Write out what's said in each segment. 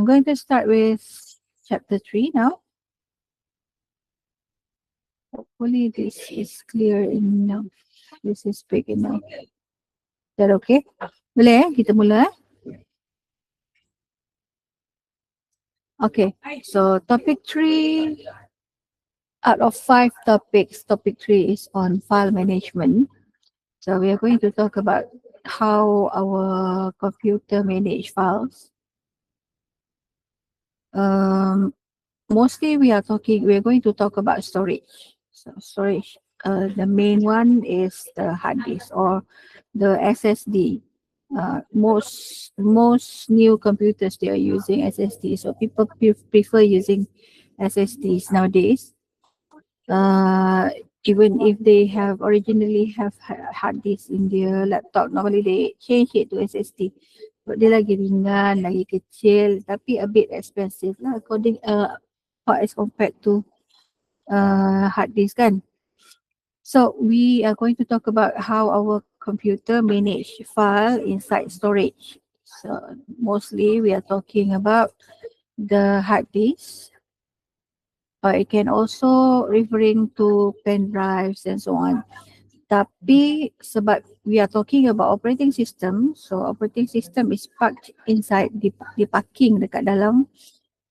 I'm going to start with chapter 3 now. Hopefully this is clear enough. This is big enough. Is that okay? Boleh kita mula Okay, so topic 3 out of 5 topics, topic 3 is on file management. So we are going to talk about how our computer manage files. Mostly we are going to talk about storage. So storage, the main one is the hard disk or the SSD. Most new computers, they are using SSD. So people prefer using SSDs nowadays. Even if they have originally have hard disk in their laptop, normally they change it to SSD. But dia lagi ringan, lagi kecil, tapi a bit expensive lah according as compared to hard disk kan. So we are going to talk about how our computer manage file inside storage. So mostly we are talking about the hard disk. It can also referring to pen drives and so on. Tapi sebab we are talking about operating system, so operating system is packed inside, diparking dekat dalam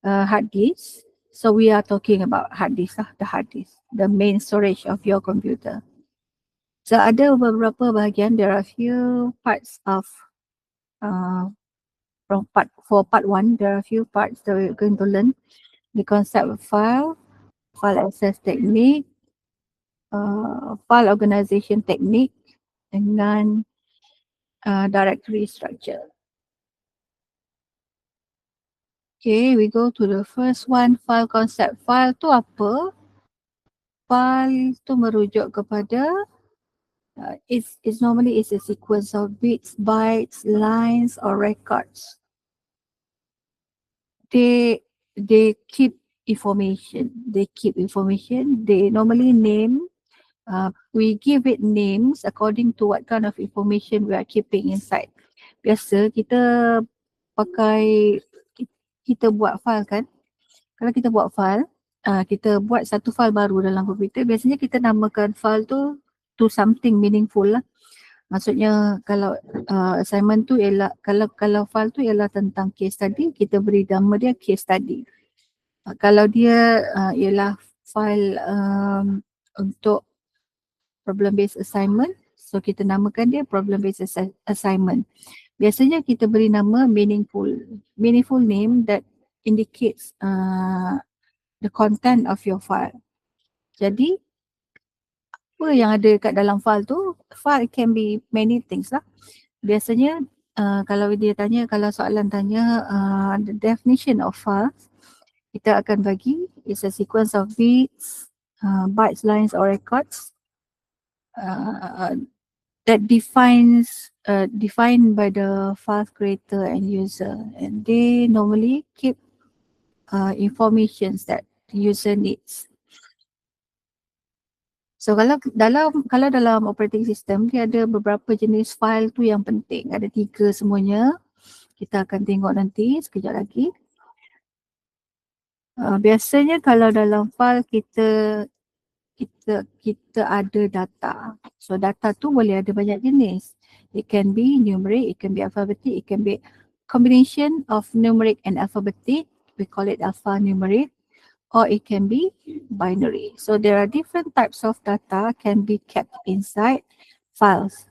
hard disk. So we are talking about hard disk lah, the hard disk, the main storage of your computer. So ada beberapa bahagian, there are few parts of for part 1, there are few parts that we're going to learn. The concept of file access technique, file organization technique, dengan directory structure. Okay, we go to the first one, file concept. File tu apa? File tu merujuk kepada it's normally a sequence of bits, bytes, lines or records. They keep information. They normally name. We give it names according to what kind of information we are keeping inside. Biasa kita buat file kan. Kalau kita buat file, kita buat satu file baru dalam komputer, biasanya kita namakan file tu to something meaningful lah. Maksudnya kalau assignment tu ialah, kalau file tu ialah tentang case study, kita beri nama dia case study. Kalau dia ialah file untuk problem based assignment, so kita namakan dia problem based assignment. Biasanya kita beri nama meaningful name that indicates the content of your file. Jadi apa yang ada kat dalam file tu, file can be many things lah. Biasanya kalau soalan tanya the definition of files, kita akan bagi is a sequence of bits, bytes, lines or records that defined by the file creator and user, and they normally keep informations that the user needs. So kalau dalam operating system, dia ada beberapa jenis file tu yang penting. Ada 3 semuanya. Kita akan tengok nanti sekejap lagi. Biasanya kalau dalam file kita ada data. So data tu boleh ada banyak jenis. It can be numeric, it can be alphabetic, it can be combination of numeric and alphabetic. We call it alphanumeric. Or it can be binary. So there are different types of data can be kept inside files.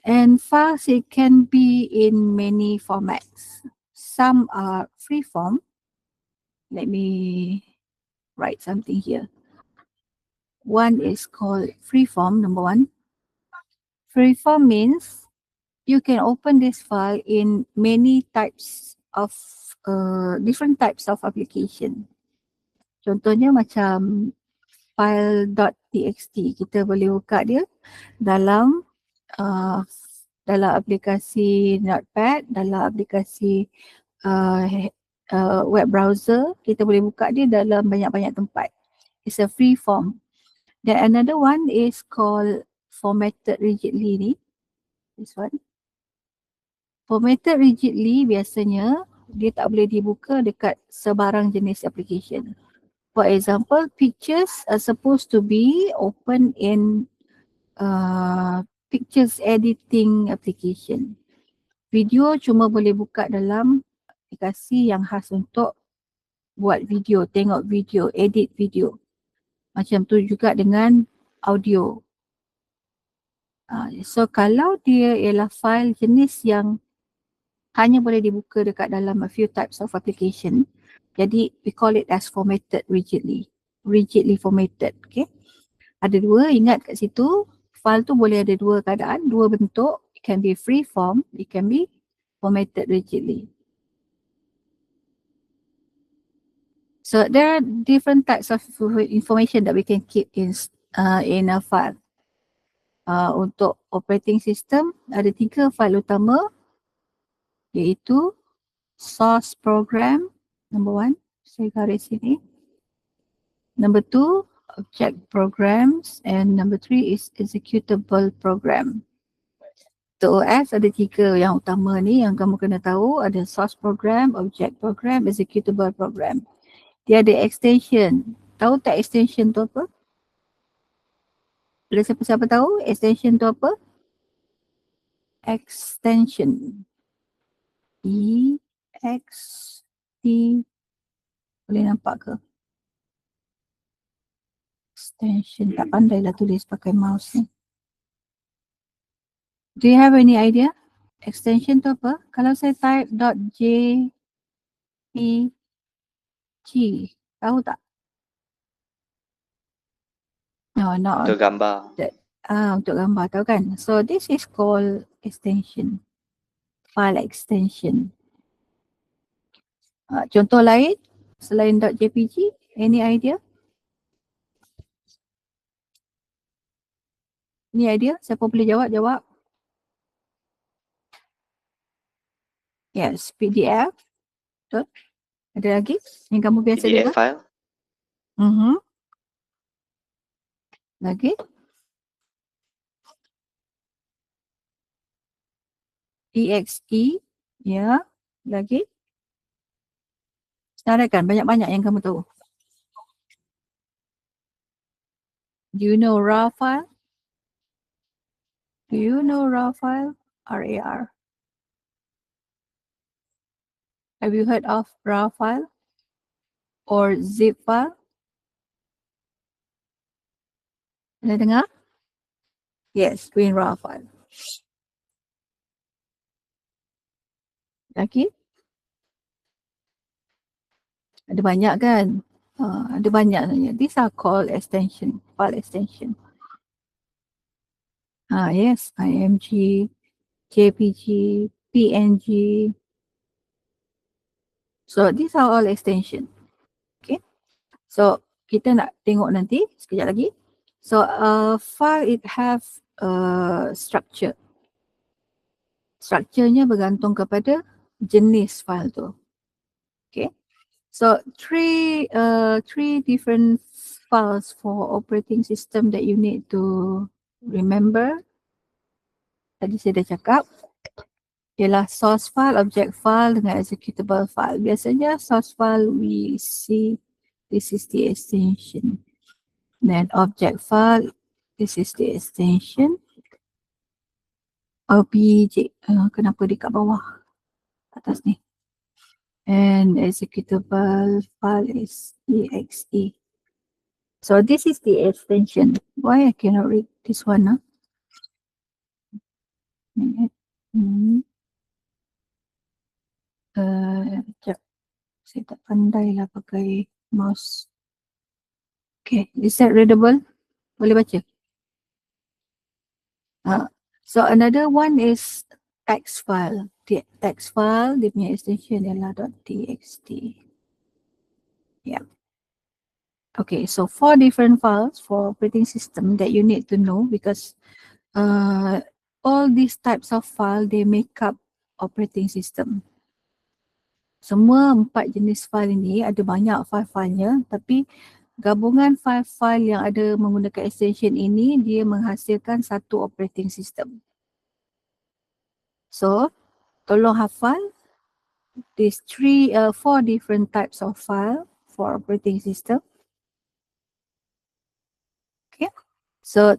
And files, it can be in many formats. Some are free form. Let me write something here. One is called free form, number 1. Free form means you can open this file in many types of different types of application. Contohnya macam file.txt, kita boleh buka dia dalam aplikasi Notepad, dalam aplikasi web browser, kita boleh buka dia dalam banyak-banyak tempat. It's a free form. Then another one is called formatted rigidly ni. This one. Formatted rigidly biasanya dia tak boleh dibuka dekat sebarang jenis application. For example, pictures are supposed to be open in pictures editing application. Video cuma boleh buka dalam aplikasi yang khas untuk buat video, tengok video, edit video. Macam tu juga dengan audio. So kalau dia ialah file jenis yang hanya boleh dibuka dekat dalam a few types of application, jadi we call it as formatted rigidly formatted. Okay, ada dua, ingat kat situ, file tu boleh ada dua keadaan, dua bentuk. It can be free form, it can be formatted rigidly. So there are different types of information that we can keep in a file. Untuk operating system ada 3 file utama, iaitu source program, number 1, saya garis sini. Number 2, object programs, and number 3 is executable program. Untuk OS ada 3 yang utama ni yang kamu kena tahu, ada source program, object program, executable program. Dia ada extension. Tahu tak extension tu apa? Bila siapa-siapa tahu extension tu apa? Extension. E-X-T. Boleh nampak ke? Extension. Tak pandailah tulis pakai mouse ni. Do you have any idea? Extension tu apa? Kalau saya type .jpg, tahu tak? No, not Untuk gambar. untuk gambar, tahu kan? So this is called extension. File extension. Contoh lain selain .jpg, any idea? Ni idea? Siapa boleh jawab? Yes, PDF. Betul. Ada lagi yang kamu biasa PDF buat? file. Lagi? EXE. Ya. Lagi? Sedarakan banyak-banyak yang kamu tahu. Do you know RAW file? Do you know RAW file? RAR. Have you heard of RAW file? Or zip file? Pernah dengar? Yes, Green RAW file. Lagi? Ada banyak kan? Ada banyak sebenarnya. These are called extension, file extension. Yes, IMG, JPG, PNG. So these are all extension. Okay. So kita nak tengok nanti sekejap lagi. So file it have structure. Strukturnya bergantung kepada jenis file tu. Okay. So three different files for operating system that you need to remember. Tadi saya dah cakap. Ialah source file, object file dengan executable file. Biasanya source file we see this is the extension. Then object file, this is the extension. OBJ, kenapa dekat bawah? Atas ni. And executable file is exe. So this is the extension. Why I cannot read this one? Sekejap. Saya tak pandai lah pakai mouse. Okay, is that readable? Boleh baca? So another one is text file. The text file, dia punya extension ialah .txt. Yeah. Okay, so 4 different files for operating system that you need to know because all these types of file, they make up operating system. Semua 4 jenis file ini ada banyak file-filenya, tapi gabungan file-file yang ada menggunakan extension ini, dia menghasilkan satu operating system. So, tolong hafal these four different types of file for operating system. Okay, so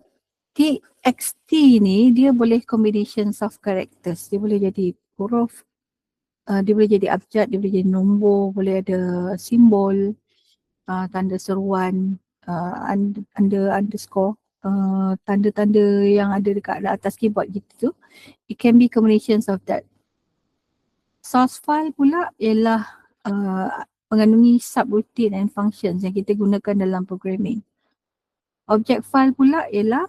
txt ni dia boleh combinations of characters. Dia boleh jadi huruf, dia boleh jadi abjad, dia boleh jadi nombor, boleh ada simbol, tanda seruan, underscore, tanda-tanda yang ada dekat atas keyboard gitu tu. It can be combinations of that. Source file pula ialah mengandungi subroutine and functions yang kita gunakan dalam programming. Object file pula ialah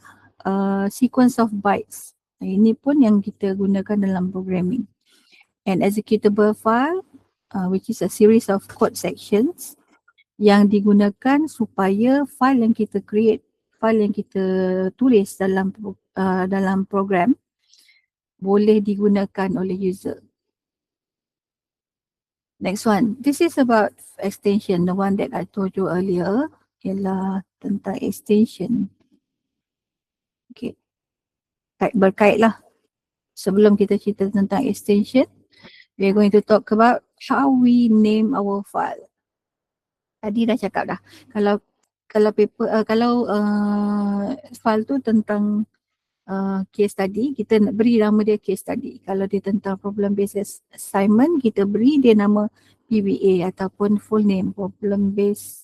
sequence of bytes. Ini pun yang kita gunakan dalam programming. And executable file, which is a series of code sections yang digunakan supaya file yang kita create, file yang kita tulis dalam program boleh digunakan oleh user. Next one, this is about extension, the one that I told you earlier, ialah tentang extension. Okay, berkaitlah. Sebelum kita cerita tentang extension, we are going to talk about how we name our file. Tadi dah cakap dah, kalau file tu tentang case study, kita nak beri nama dia case study. Kalau dia tentang problem based assignment, kita beri dia nama PBA ataupun full name, problem based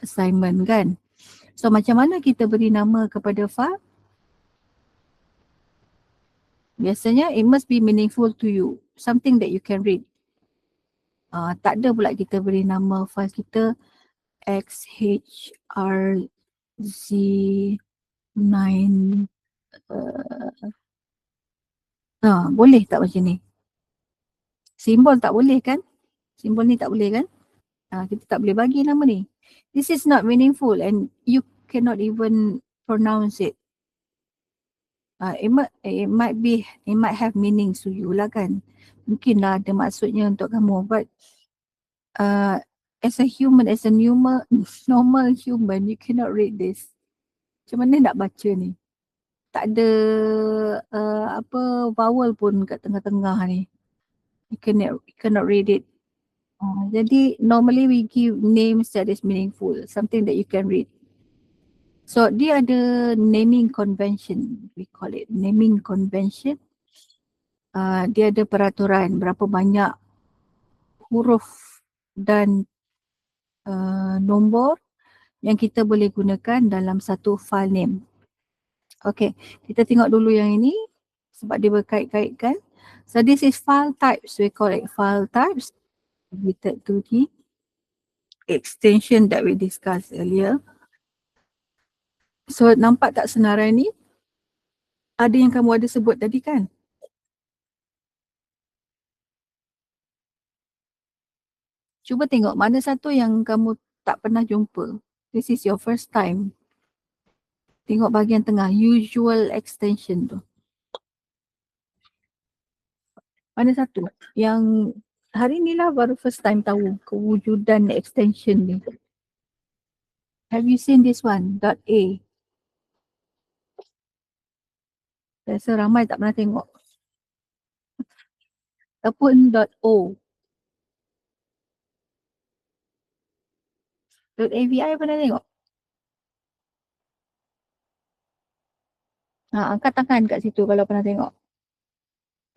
assignment kan. So macam mana kita beri nama kepada file? Biasanya it must be meaningful to you, something that you can read. Tak ada pula kita beri nama file kita XHRZ9. Boleh tak macam ni? Simbol tak boleh kan? Simbol ni tak boleh kan? Kita tak boleh bagi nama ni. This is not meaningful and you cannot even pronounce it. It might have meanings to you lah kan. Mungkinlah ada maksudnya untuk kamu, but as a human, as a normal human, you cannot read this. Macam mana nak baca ni? Tak ada vowel pun kat tengah-tengah ni. You cannot read it. Jadi normally we give names that is meaningful, something that you can read. So dia ada naming convention, we call it naming convention. Dia ada peraturan berapa banyak huruf dan nombor yang kita boleh gunakan dalam satu file name. Okay, kita tengok dulu yang ini sebab dia berkait-kaitkan. So this is file types, we call it file types related to the extension that we discussed earlier. So nampak tak senarai ni? Ada yang kamu ada sebut tadi kan? Cuba tengok mana satu yang kamu tak pernah jumpa. This is your first time. Tengok bahagian tengah, usual extension tu. Mana satu yang hari ni lah baru first time tahu kewujudan extension ni. Have you seen this one? .a. Rasa ramai tak pernah tengok. Ataupun .o. .avi pernah tengok? Angkat tangan kat situ kalau pernah tengok.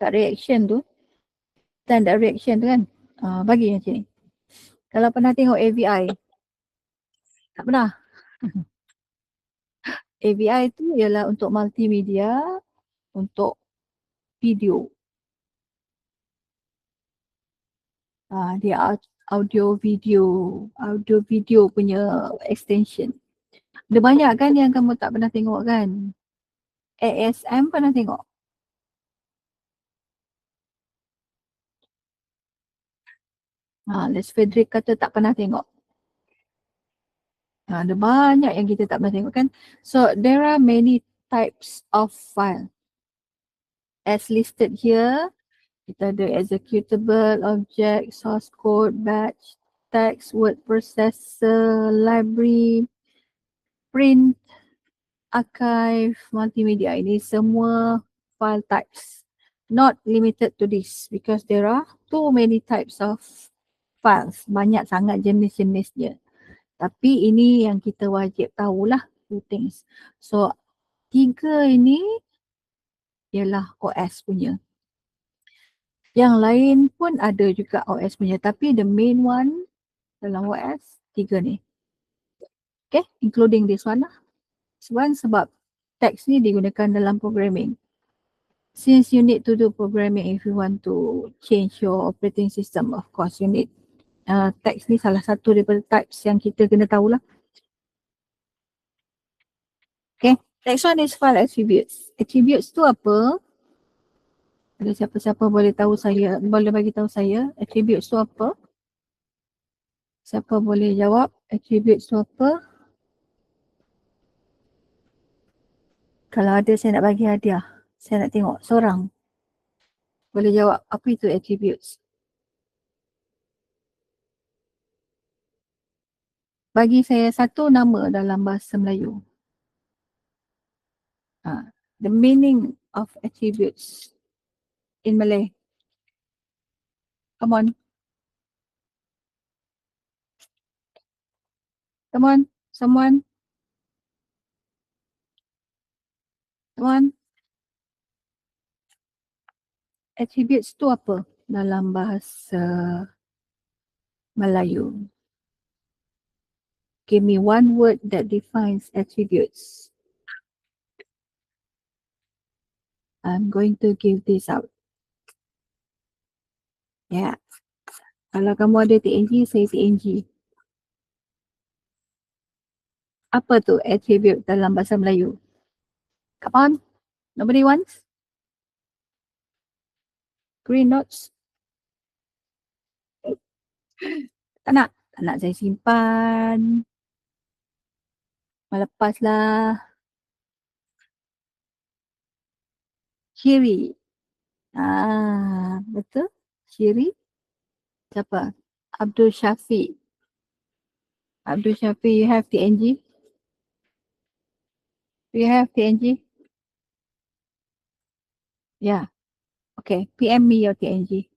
Tak reaction tu. Tanda reaction tu kan. Bagi macam ni. Kalau pernah tengok AVI. Tak pernah. AVI tu ialah untuk multimedia, untuk video. Dia audio video punya extension. Ada banyak kan yang kamu tak pernah tengok kan? ASM pernah tengok? Les Frederick kata tak pernah tengok. Ada banyak yang kita tak pernah tengok kan? So there are many types of file. As listed here, kita ada executable, object, source code, batch, text, word processor, library, print, archive, multimedia. Ini semua file types. Not limited to this because there are too many types of files. Banyak sangat jenis-jenis dia. Tapi ini yang kita wajib tahulah, two things. So 3 ini ialah OS punya. Yang lain pun ada juga OS punya, tapi the main one dalam OS 3 ni. Okay, including this one lah. One sebab text ni digunakan dalam programming. Since you need to do programming if you want to change your operating system, of course you need text ni salah satu daripada types yang kita kena tahulah. Okay, next one is file attributes. Attributes tu apa? Ada siapa-siapa boleh tahu saya, boleh bagi tahu saya attributes tu apa? Siapa boleh jawab attributes tu apa? Kalau ada saya nak bagi hadiah. Saya nak tengok seorang boleh jawab apa itu attributes. Bagi saya satu nama dalam bahasa Melayu. The meaning of attributes in Malay. Come on. Come on. Someone. Come on. Attributes tu apa dalam bahasa Melayu? Give me one word that defines attributes. I'm going to give this out. Yeah. Kalau kamu ada TNG, saya TNG. Apa tu attribute dalam bahasa Melayu? Come on. Nobody wants? Green notes? Tak nak? Tak nak saya simpan. Melepaslah. Ciri. Betul? Ciri. Siapa? Abdul Syafiq. Abdul Syafiq, you have TNG? Do you have TNG? Yeah. Okay, PM me your TNG.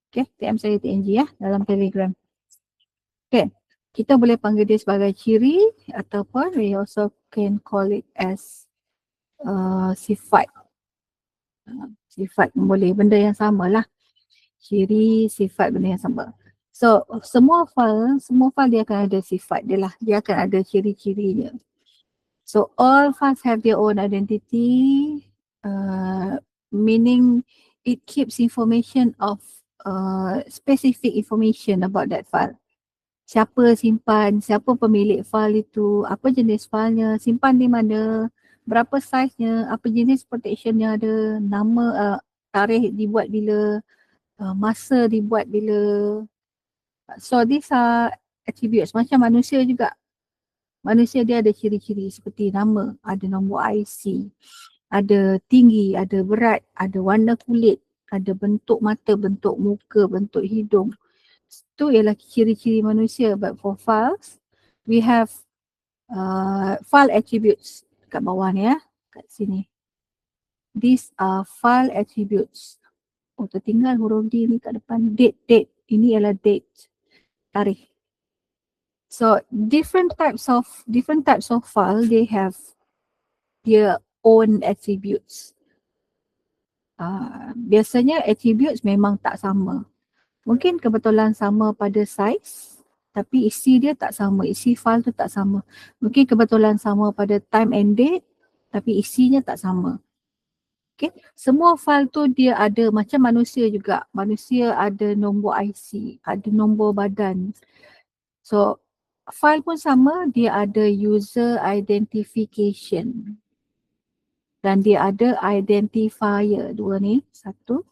Okay, PM saya TNG ya dalam Telegram. Okay, kita boleh panggil dia sebagai ciri ataupun we also can call it as sifat. Sifat boleh, benda yang sama lah. Ciri, sifat, benda yang sama. So, semua file dia akan ada sifat dia lah. Dia akan ada ciri-cirinya. So, all files have their own identity, meaning it keeps information of specific information about that file. Siapa simpan, siapa pemilik file itu, apa jenis filenya, simpan di mana, berapa saiznya, apa jenis protectionnya ada, nama, tarikh dibuat bila, masa dibuat bila. So these are attributes. Macam manusia juga. Manusia dia ada ciri-ciri seperti nama, ada nombor IC, ada tinggi, ada berat, ada warna kulit, ada bentuk mata, bentuk muka, bentuk hidung. Itu ialah ciri-ciri manusia. But for files, we have file attributes kat bawah ni ya, kat sini. These are file attributes. Oh, tertinggal huruf D ni kat depan. Date. Ini ialah date. Tarikh. So different types of file, they have their own attributes. Biasanya attributes memang tak sama. Mungkin kebetulan sama pada size, tapi isi dia tak sama. Isi file tu tak sama. Mungkin kebetulan sama pada time and date, tapi isinya tak sama. Okay. Semua file tu dia ada macam manusia juga. Manusia ada nombor IC, ada nombor badan. So file pun sama, dia ada user identification. Dan dia ada identifier. Dua ni, satu.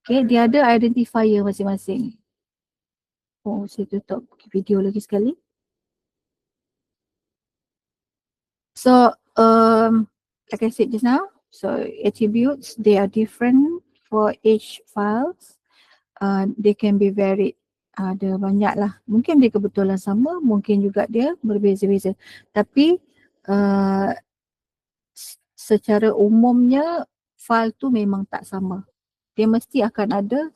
Okay, dia ada identifier masing-masing. Oh, saya tutup video lagi sekali. So, like I said just now, so attributes, they are different for each files. They can be varied. Ada banyak lah. Mungkin dia kebetulan sama, mungkin juga dia berbeza-beza. Tapi secara umumnya file tu memang tak sama. Dia mesti akan ada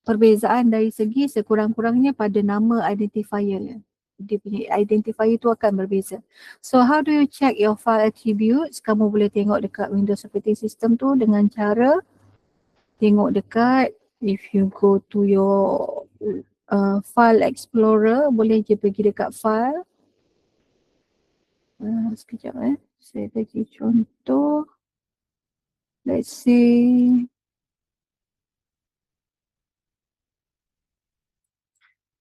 perbezaan dari segi sekurang-kurangnya pada nama identifier. Dia punya identifier tu akan berbeza. So how do you check your file attributes? Kamu boleh tengok dekat Windows Operating System tu dengan cara tengok dekat, if you go to your file explorer, boleh je pergi dekat file. Sekejap saya bagi contoh. Let's say,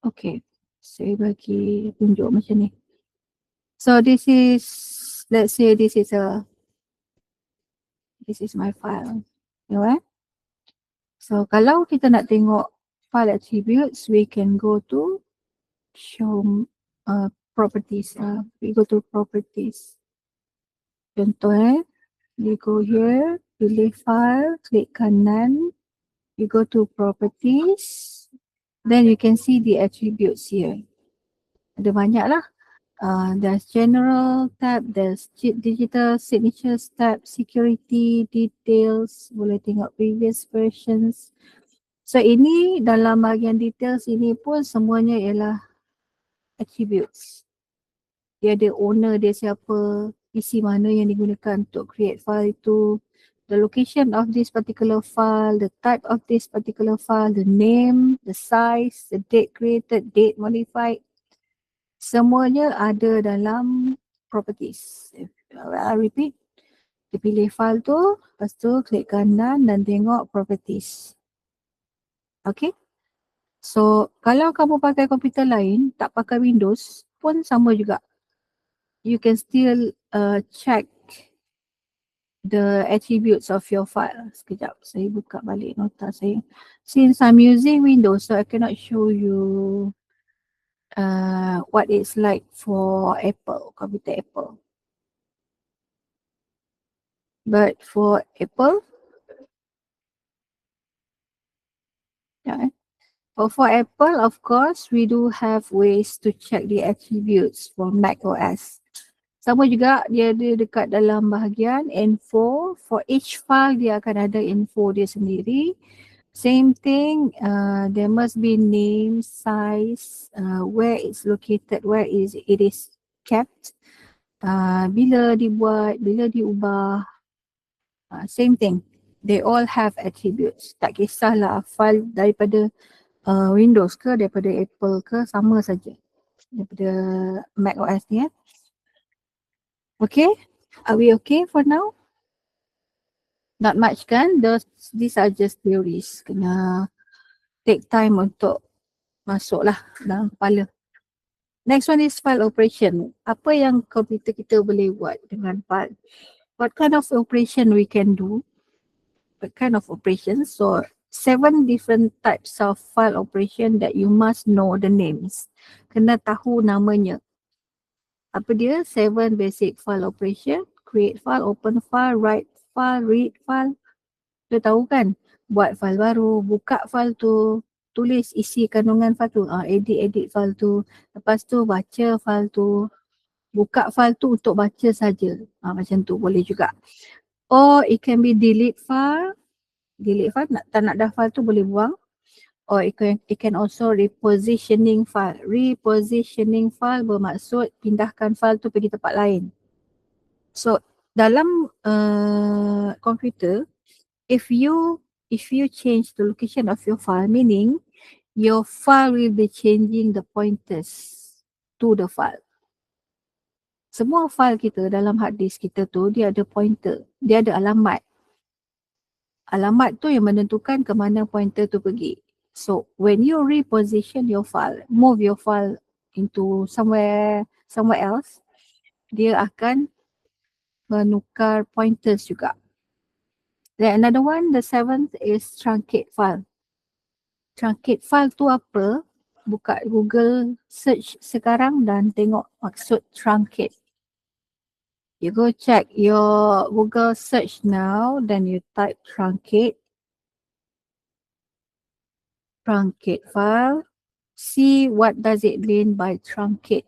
okay, saya bagi tunjuk macam ni. So this is, let's say this is my file. So kalau kita nak tengok file attributes, we can go to show properties. We go to properties. Contoh you go here, pilih file, klik kanan, you go to properties, then you can see the attributes here. Ada banyak lah. There's general tab, there's digital signatures tab, security, details, boleh tengok previous versions. So ini dalam bahagian details ini pun semuanya ialah attributes. Dia ada owner dia siapa, PC mana yang digunakan untuk create file itu, the location of this particular file, the type of this particular file, the name, the size, the date created, date modified. Semuanya ada dalam properties. I repeat, dia pilih file tu, lepas tu klik kanan dan tengok properties. Okay. So kalau kamu pakai komputer lain, tak pakai Windows pun sama juga. You can still check the attributes of your file. Sekejap, saya buka balik nota saya. Since I'm using Windows, so I cannot show you what it's like for Apple, computer Apple. But for Apple, for Apple, of course, we do have ways to check the attributes for Mac OS. Sama juga dia ada dekat dalam bahagian info. For each file, dia akan ada info dia sendiri. Same thing, there must be name, size, where it's located, where it is kept, bila dibuat, bila diubah, same thing. They all have attributes. Tak kisahlah file daripada Windows ke, daripada Apple ke, sama saja. Daripada Mac OS ni. Okay, are we okay for now? Not much kan? These are just theories. Kena take time untuk masuklah dalam kepala. Next one is file operation. Apa yang komputer kita boleh buat dengan file? What kind of operation we can do? What kind of operation? So 7 different types of file operation that you must know the names. Kena tahu namanya. Apa dia? 7 basic file operation. Create file, open file, write file, read file. Kita tahu kan? Buat file baru, buka file tu, tulis isi kandungan file tu, edit file tu, lepas tu baca file tu, buka file tu untuk baca saja. Macam tu boleh juga. Or it can be delete file, tak nak dah file tu boleh buang. Or it can also repositioning file. Repositioning file bermaksud pindahkan file tu pergi tempat lain. So dalam komputer, if you change the location of your file, meaning your file will be changing the pointers to the file. Semua file kita dalam hard disk kita tu, dia ada pointer, dia ada alamat. Alamat tu yang menentukan ke mana pointer tu pergi. So when you reposition your file, move your file into somewhere else, dia akan menukar pointers juga. Then another one, the 7th is truncate file. Truncate file tu apa? Buka Google search sekarang dan tengok maksud truncate. You go check your Google search now, then you type truncate. Truncate file. See what does it mean by truncate.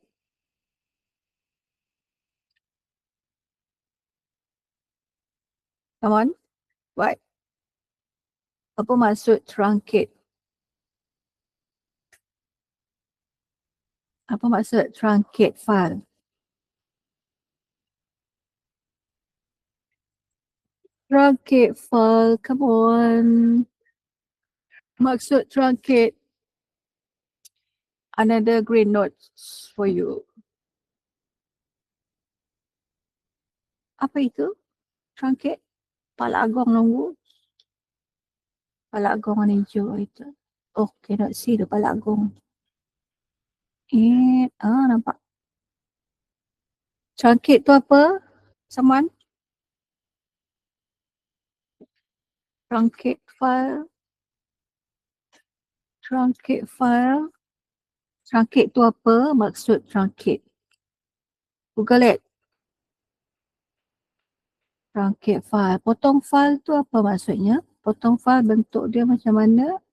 Come on. What? Apa maksud truncate? Apa maksud truncate file? Truncate file, come on. Maksud truncate. Another green notes for you. Apa itu? Truncate? Pala agong nunggu. Pala agong warna hijau itu. Oh, cannot see the pala agong. Nampak. Truncate tu apa? Someone? Truncate file. Truncate file. Truncate tu apa? Maksud truncate. Google it. Truncate file. Potong file tu apa maksudnya? Potong file bentuk dia macam mana?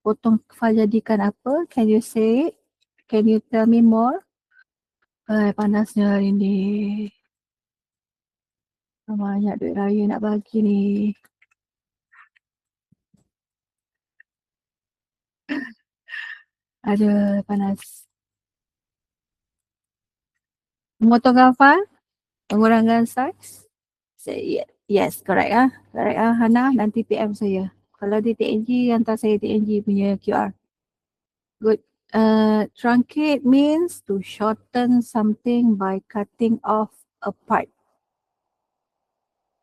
Potong file jadikan apa? Can you say it? Can you tell me more? Panasnya hari ni. Banyak duit raya nak bagi ni. Ada panas. Memotongkan file? Mengurangkan size? Say yes, correct ah. Correct ah, Hana. Nanti PM saya. Kalau di TNG, hantar saya TNG punya QR. Good. Truncate means to shorten something by cutting off a part.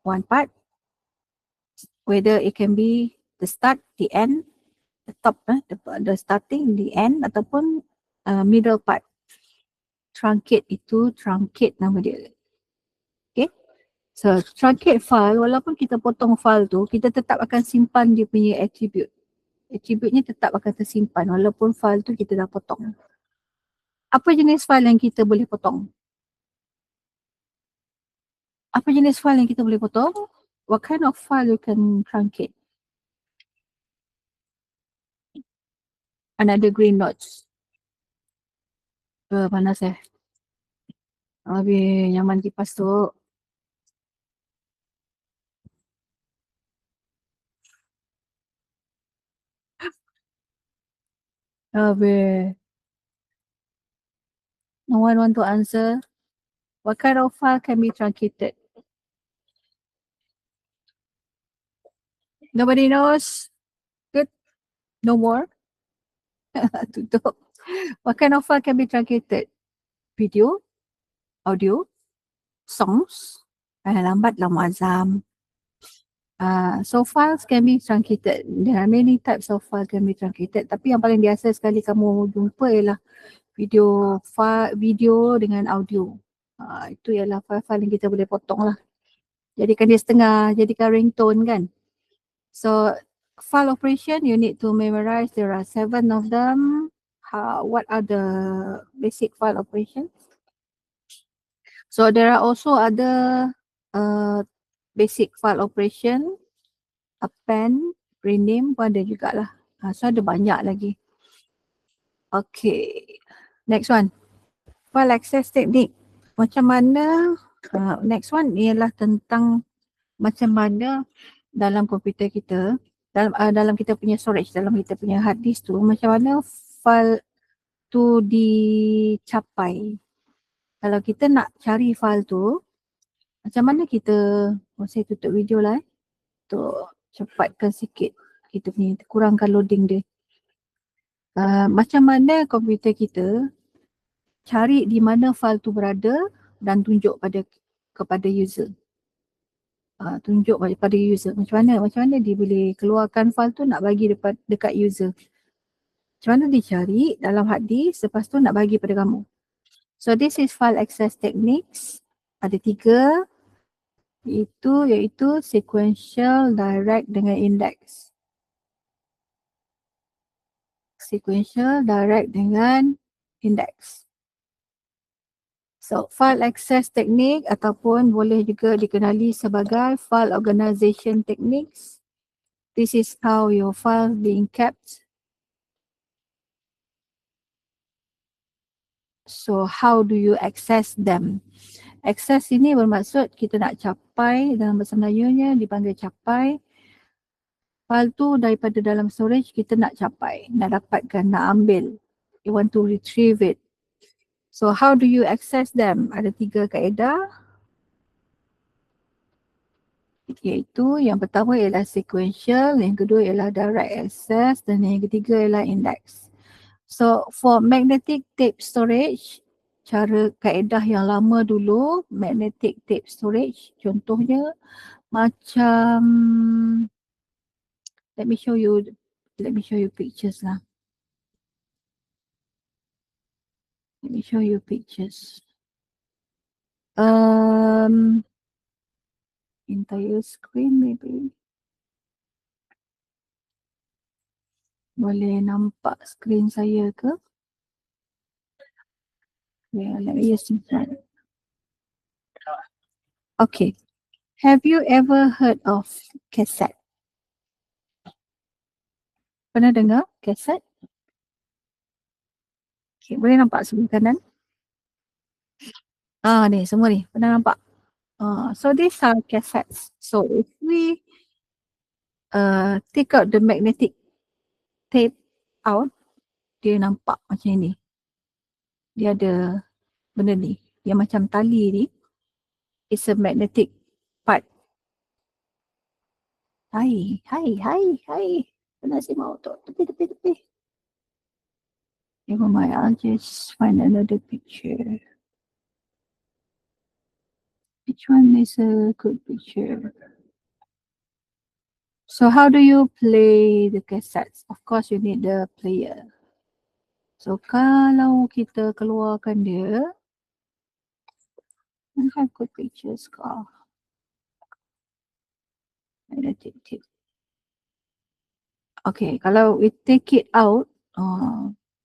One part. Whether it can be the start, the end, the top, the starting, the end, ataupun middle part. Truncate itu, truncate nama dia. Okay. So, truncate file, walaupun kita potong file tu, kita tetap akan simpan dia punya attribute. Attribute-nya tetap akan tersimpan walaupun file tu kita dah potong. Apa jenis file yang kita boleh potong? Apa jenis file yang kita boleh potong? What kind of file you can truncate? Another green notes. Panas Habis nyaman kipas tu. Habis. No one want to answer. What kind of file can be truncated? Nobody knows? Good. No more? Tutup. What kind of file can be truncated? Video? Audio? Songs? Lambatlah Muazzam. So files can be truncated. There are many types of file can be truncated. Tapi yang paling biasa sekali kamu jumpa ialah video dengan audio. Itu ialah file-file yang kita boleh potong lah. Jadikan dia setengah, jadikan ringtone kan. So file operation you need to memorize. There are 7 of them. What are the basic file operations? So there are also other basic file operation. Append, rename pun ada jugalah. So ada banyak lagi. Okay. Next one. File access technique. Macam mana, next one ialah tentang macam mana dalam komputer kita, dalam kita punya storage, dalam kita punya hard disk tu, macam mana file tu dicapai. Kalau kita nak cari file tu, macam mana kita, saya tutup video lah untuk cepatkan sikit kita punya, kurangkan loading dia. Macam mana komputer kita cari di mana file tu berada dan tunjuk kepada user. Tunjuk pada user macam mana dia boleh keluarkan file tu nak bagi dekat user. Macam mana dia cari dalam hard disk, lepas tu nak bagi pada kamu. So this is file access techniques. Ada 3. Iaitu sequential, direct dengan index. Sequential, direct dengan index. So file access technique ataupun boleh juga dikenali sebagai file organization techniques. This is how your file being kept. So how do you access them? Access ini bermaksud kita nak capai, dalam bahasa Melayunya dipanggil capai. File tu daripada dalam storage kita nak capai, nak dapatkan, nak ambil. You want to retrieve it. So how do you access them? Ada 3 kaedah. Iaitu yang pertama ialah sequential, yang kedua ialah direct access dan yang ketiga ialah index. So for magnetic tape storage, cara kaedah yang lama dulu, magnetic tape storage, contohnya macam, let me show you pictures lah. Let me show you pictures. Entire screen maybe. Boleh nampak screen saya ke? Yeah, let me use this one. Okay. Have you ever heard of cassette? Pernah dengar cassette? Okay, boleh nampak sebelah kanan? Ni semua ni, pernah nampak? So these are cassettes. So if we take out the magnetic tape out, dia nampak macam ni. Dia ada benda ni, yang macam tali ni. It's a magnetic part. Hai. Pernah si mau tu, tepi. Never mind, I'll just find another picture. Which one is a good picture? So how do you play the cassettes? Of course you need the player. So kalau kita keluarkan dia, I have good pictures kah? Okay, kalau we take it out,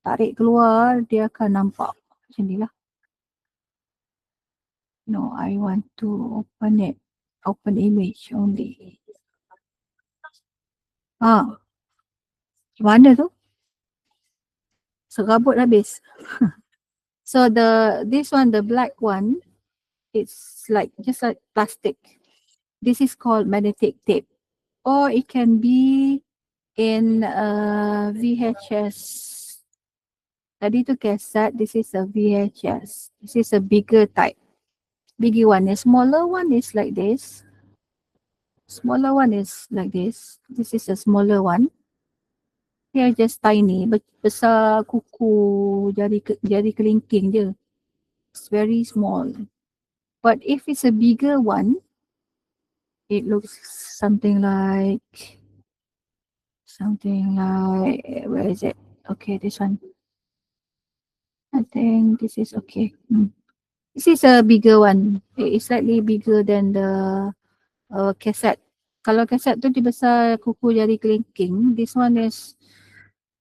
tarik keluar, dia akan nampak macam ni lah. No, I want to open it. Open image only. Mana tu? Serabut habis. So this one, the black one, it's like just like plastic. This is called magnetic tape. Or it can be in VHS. Tadi tu cassette, this is a VHS. This is a bigger type. Bigger one. The smaller one is like this. Smaller one is like this. This is a smaller one. They are just tiny. Besar kuku jari kelingking je. It's very small. But if it's a bigger one, it looks something like, where is it? Okay, this one. I think this is okay. This is a bigger one. It's slightly bigger than the cassette. Kalau cassette tu dia besar kuku jari kelingking, this one is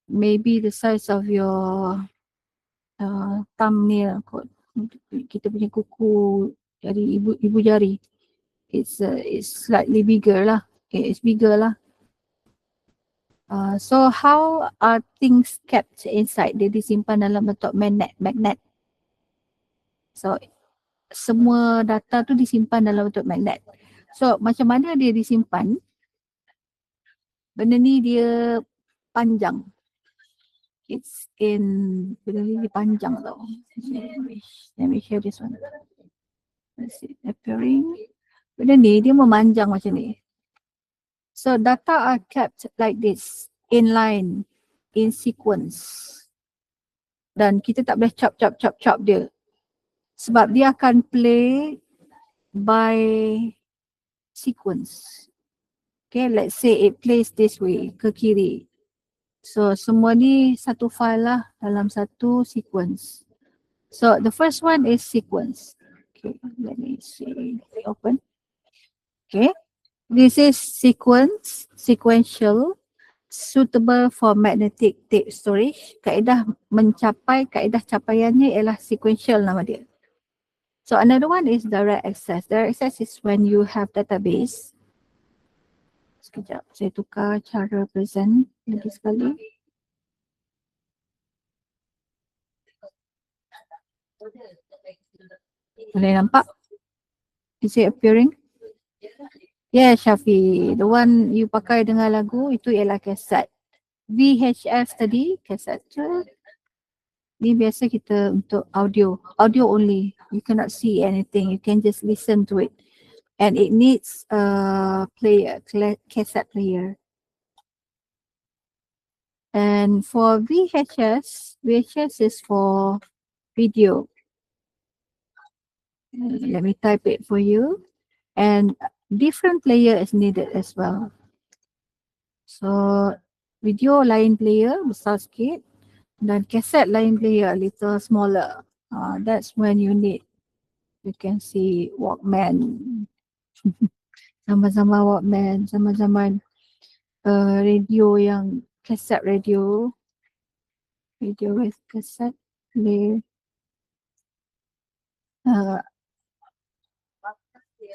maybe the size of your thumbnail kot. Kita punya kuku jari ibu jari. It's slightly bigger lah. It's bigger lah. So how are things kept inside? Dia disimpan dalam bentuk magnet. So semua data tu disimpan dalam bentuk magnet. So macam mana dia disimpan? Benda ni dia panjang. Benda ni dia panjang tau. Let me share this one. Let's see, appearing. Benda ni dia memanjang macam ni. So data are kept like this, in line, in sequence. Dan kita tak boleh chop dia. Sebab dia akan play by sequence. Okay, let's say it plays this way, ke kiri. So semua ni satu file lah dalam satu sequence. So the first one is sequence. Okay, let me see. Open. Okay, this is sequential, suitable for magnetic tape storage. Kaedah capaiannya ialah sequential nama dia. So another one is direct access. Direct access is when you have database. Sekejap, saya tukar cara present lagi sekali. Boleh nampak? Is it appearing? Yeah, Syafi. The one you pakai dengar lagu itu ialah kaset. VHS tadi, kaset tu. Ni biasa kita untuk audio. Audio only. You cannot see anything. You can just listen to it. And it needs a player, cassette player. And for VHS, VHS is for video. Let me type it for you. And different player is needed as well. So video lain player besar sikit dan cassette lain player a little smaller. That's when you need. You can see Walkman. Zaman-zaman Walkman, zaman-zaman radio yang cassette radio. Video with cassette player.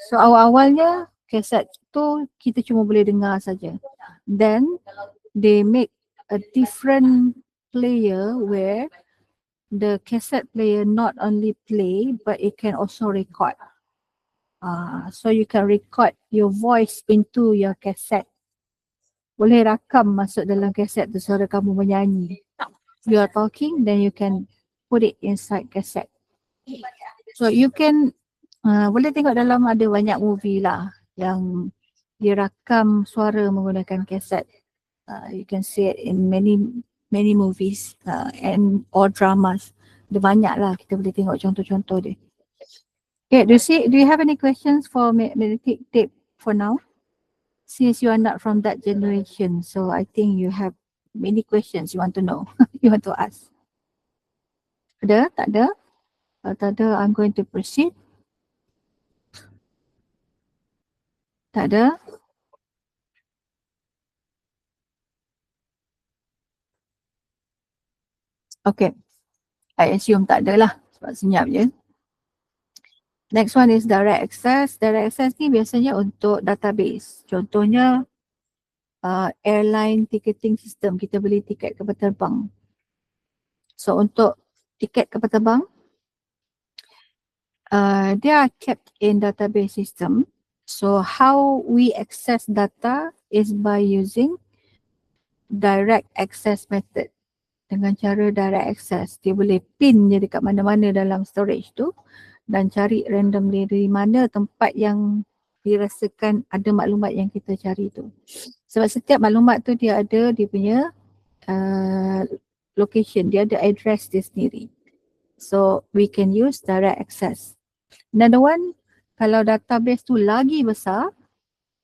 So awal-awalnya kaset tu kita cuma boleh dengar saja. Then they make a different player where the cassette player not only play but it can also record. So you can record your voice into your cassette. Boleh rakam masuk dalam kaset tu suara kamu menyanyi. You are talking, then you can put it inside cassette. So you can boleh tengok dalam ada banyak movie lah yang dirakam suara menggunakan kaset. You can see it in many movies and or dramas. Ada banyak lah kita boleh tengok contoh-contoh dia. Okay, do you have any questions for magnetic tape for now? Since you are not from that generation, so I think you have many questions you want to know, you want to ask. Ada? Tak ada? Kalau tak ada, I'm going to proceed. Tak ada? Okay. I assume tak ada lah sebab senyap je. Next one is direct access. Direct access ni biasanya untuk database. Contohnya airline ticketing system. Kita beli tiket kapal terbang. So untuk tiket kapal terbang, they are kept in database system. So how we access data is by using direct access method. Dengan cara direct access, dia boleh pin je dekat mana-mana dalam storage tu dan cari randomly dari mana tempat yang dirasakan ada maklumat yang kita cari tu. Sebab setiap maklumat tu dia ada dia punya location, dia ada address dia sendiri. So we can use direct access. Another one, kalau database tu lagi besar,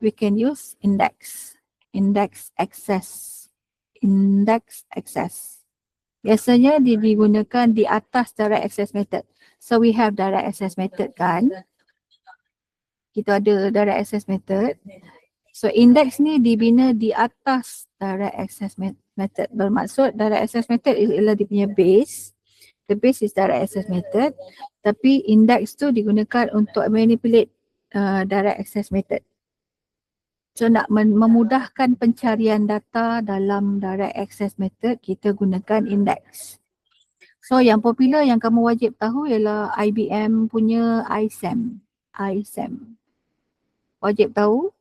we can use index. Index access. Index access. Biasanya digunakan di atas direct access method. So we have direct access method kan. Kita ada direct access method. So index ni dibina di atas direct access method. Bermaksud direct access method ialah dia punya base. The base is direct access method. Tapi index tu digunakan untuk manipulate direct access method. So nak memudahkan pencarian data dalam direct access method, kita gunakan index. So yang popular yang kamu wajib tahu ialah IBM punya iSAM. iSAM. Wajib tahu.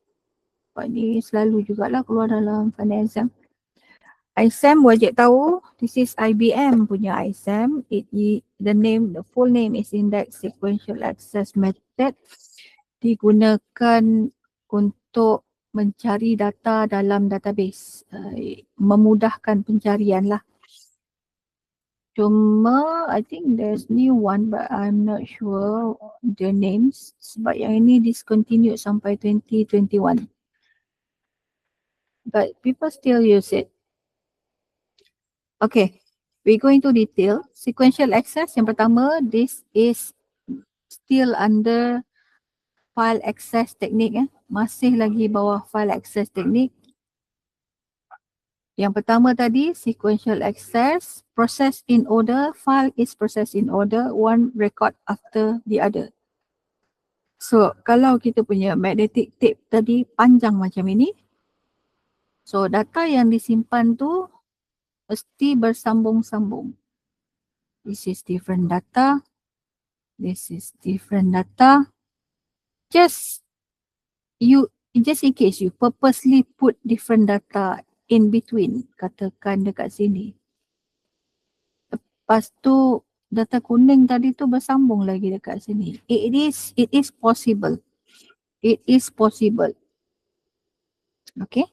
Sebab ni selalu jugalah keluar dalam final exam. iSAM wajib tahu. This is IBM punya iSAM. The full name is Index Sequential Access Method. Digunakan untuk mencari data dalam database, memudahkan pencarian lah. Cuma I think there's new one but I'm not sure the names sebab yang ini discontinued sampai 2021. But people still use it. Okay, we go into detail. Sequential access yang pertama, this is still under file access technique. Masih lagi bawah file access technique. Yang pertama tadi, sequential access, process in order, file is processed in order, one record after the other. So, kalau kita punya magnetic tape tadi panjang macam ini, so data yang disimpan tu mesti bersambung-sambung. This is different data, this is different data. just in case you purposely put different data in between, katakan dekat sini. Lepas tu data kuning tadi tu bersambung lagi dekat sini. It is possible. It is possible. Okay.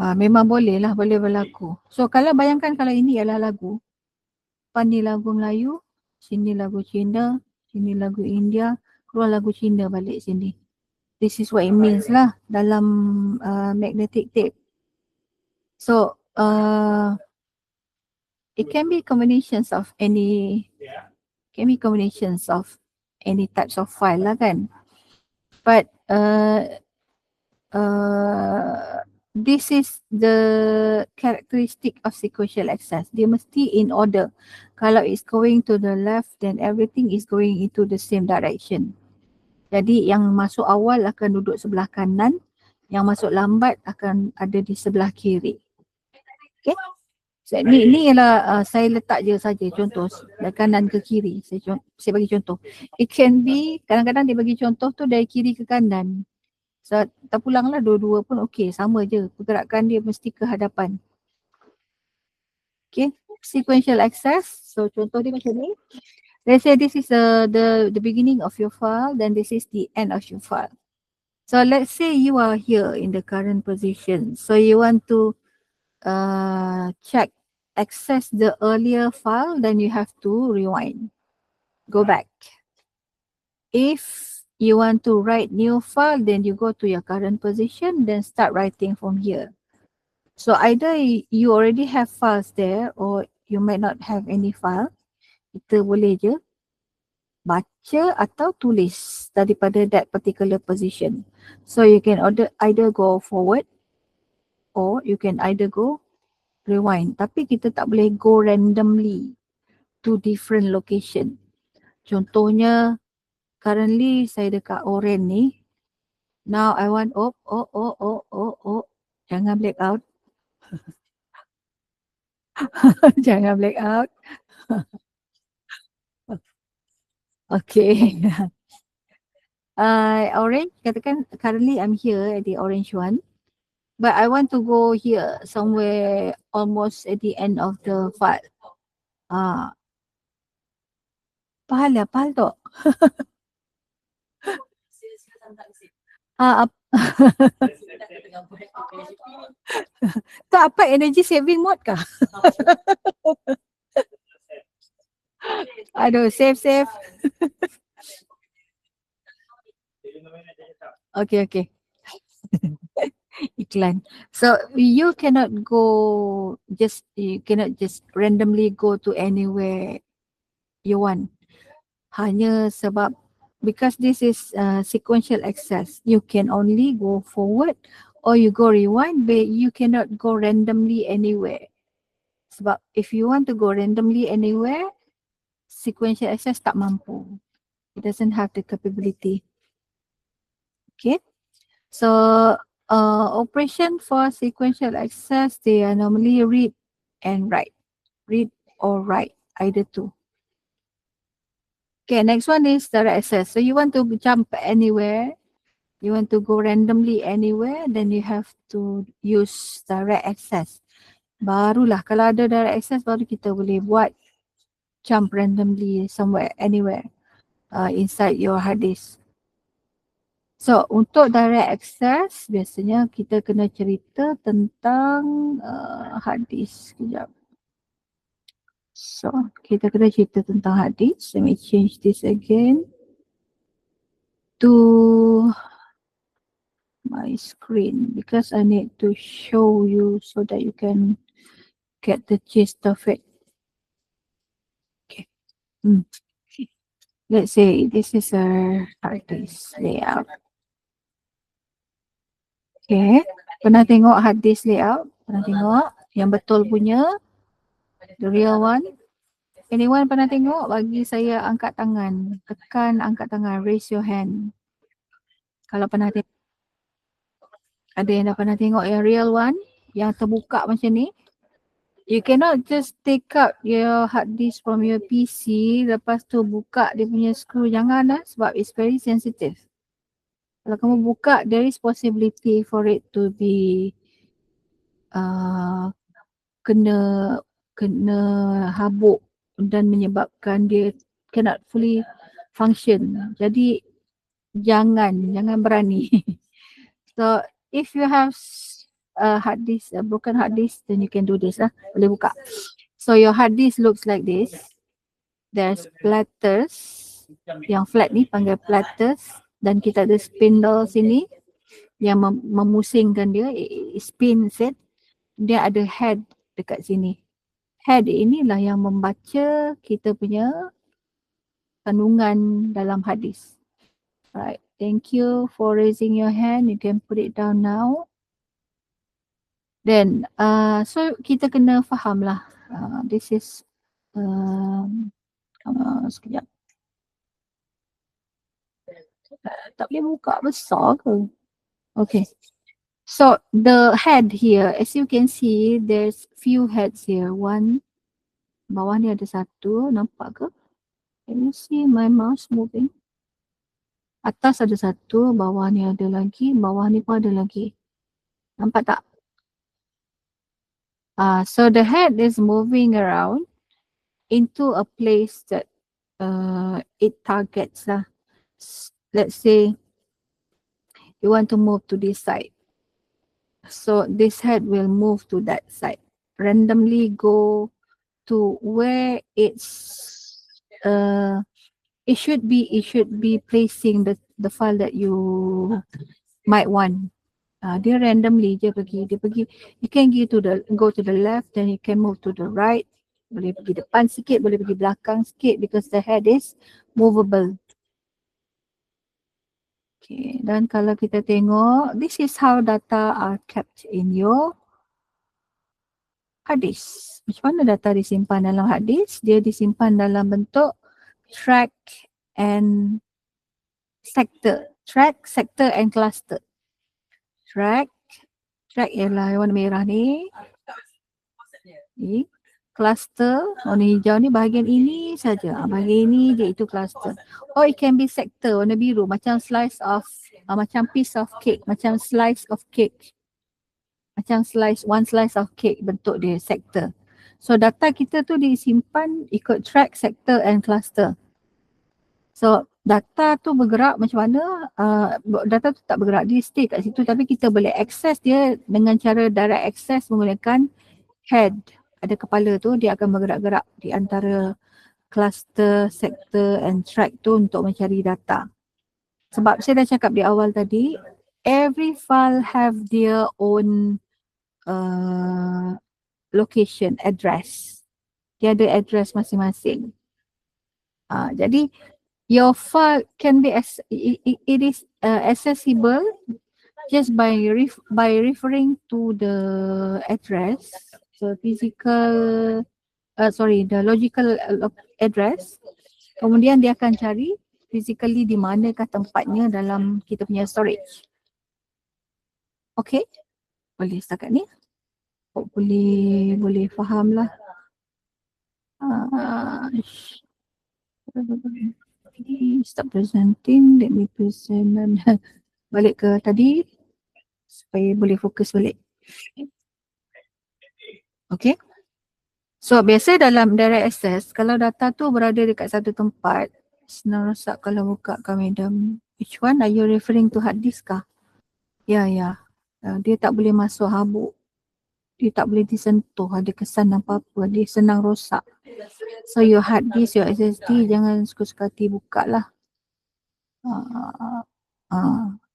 Memang boleh lah, boleh berlaku. So kalau bayangkan kalau ini adalah lagu. Depan ni lagu Melayu, sini lagu Cina, sini lagu India, keluar lagu Cina balik sini. This is what it means lah dalam magnetic tape. So it can be combinations of any types of file lah kan. But this is the characteristic of sequential access. Dia mesti in order. Kalau it's going to the left, then everything is going into the same direction. Jadi yang masuk awal akan duduk sebelah kanan, yang masuk lambat akan ada di sebelah kiri. Okay. So, ni ialah saya letak je saja contoh dari kanan ke kiri. Saya bagi contoh. It can be, kadang-kadang dia bagi contoh tu dari kiri ke kanan. So terpulanglah dua-dua pun okey, sama je. Pergerakan dia mesti ke hadapan. Okay, sequential access. So contoh dia macam ni. Let's say this is the beginning of your file, then this is the end of your file. So let's say you are here in the current position. So you want to access the earlier file, then you have to rewind. Go back. If you want to write new file, then you go to your current position, then start writing from here. So either you already have files there or you might not have any file. Kita boleh je baca atau tulis daripada that particular position. So you can either go forward or you can either go rewind. Tapi kita tak boleh go randomly to different location. Contohnya, currently saya dekat orange ni. Now I want jangan black out. Jangan black out. Okay. Orange, katakan currently I'm here at the orange one. But I want to go here somewhere almost at the end of the file. Pahal tak? Tak apa energy saving mode kah? Aduh, save. Okay. Iklan. So you cannot just randomly go to anywhere you want. Hanya sebab because this is sequential access, you can only go forward or you go rewind, but you cannot go randomly anywhere. Sebab if you want to go randomly anywhere, sequential access tak mampu. It doesn't have the capability. Okay. So operation for sequential access, they are normally read and write. Read or write, either two. Okay, next one is direct access. So you want to jump anywhere, you want to go randomly anywhere, then you have to use direct access. Barulah kalau ada direct access, baru kita boleh buat jump randomly somewhere, anywhere inside your hard disk. So untuk direct access, biasanya kita kena cerita tentang hard disk. Sekejap. So kita kena cerita tentang hard disk. Let me change this again to my screen because I need to show you so that you can get the gist of it. Okay. Let's say this is a hard disk layout. Okay. Pernah tengok hard disk layout? Pernah tengok? Yang betul punya? The real one? Anyone pernah tengok? Bagi saya angkat tangan. Tekan angkat tangan. Raise your hand. Kalau pernah tengok. Ada yang dah pernah tengok yang real one? Yang terbuka macam ni? You cannot just take out your hard disk from your PC. Lepas tu buka dia punya screw. Jangan lah. Sebab it's very sensitive. Kalau kamu buka, there is possibility for it to be kena habuk dan menyebabkan dia cannot fully function. Jadi jangan berani. So if you have a hard disk, a broken hard disk, then you can do this lah. Boleh buka. So your hard disk looks like this. There's platters. Yang flat ni panggil platters. Dan kita ada spindle sini yang memusingkan dia. It spins it. Dia ada head dekat sini. Head inilah yang membaca kita punya kandungan dalam hard disk. Right. Thank you for raising your hand. You can put it down now. Then, so kita kena faham lah. This is, sekejap. Tak boleh buka besar ke? Okay. So, the head here, as you can see, there's few heads here. One, bawah ni ada satu, nampak ke? Can you see my mouse moving? Atas ada satu, bawah ni ada lagi, bawah ni pun ada lagi. Nampak tak? So the head is moving around into a place that it targets lah. Let's say you want to move to this side. So this head will move to that side. Randomly go to where it should be placing the file that you might want. Dia randomly je pergi. Dia pergi, you can go to the left, then you can move to the right. Boleh pergi depan sikit, boleh pergi belakang sikit because the head is movable. Okay, dan kalau kita tengok, this is how data are kept in your hard disk. Macam mana data disimpan dalam hard disk? Dia disimpan dalam bentuk track and sector. Track, sector and cluster. Track ialah warna merah ni. Cluster, warna hijau ni bahagian ini saja. Bahagian ini je itu cluster. Or it can be sector, warna biru macam slice of, macam piece of cake, macam slice of cake. Macam one slice of cake bentuk dia, sector. So data kita tu disimpan ikut track, sector and cluster. So data tu bergerak macam mana? Data tu tak bergerak, dia stay kat situ tapi kita boleh access dia dengan cara direct access menggunakan head. Ada kepala tu, dia akan bergerak-gerak di antara cluster, sector and track tu untuk mencari data. Sebab saya dah cakap di awal tadi, every file have their own location, address. Dia ada address masing-masing. Jadi your file can be it is accessible just by referring to the address, the physical the logical address. Kemudian dia akan cari physically di manakah tempatnya dalam kita punya storage. Okay, boleh setakat ni. Hopefully boleh faham lah. Stop presenting, let me present dan balik ke tadi supaya boleh fokus balik. Okay. So biasa dalam direct access, kalau data tu berada dekat satu tempat, senang rosak kalau buka Kamedam. Which one are you referring to, hard disk kah? Ya. Dia tak boleh masuk habuk. Dia tak boleh disentuh, ada kesan apa-apa, dia senang rosak. So your hard disk, your SSD jangan suka-suka hati buka lah.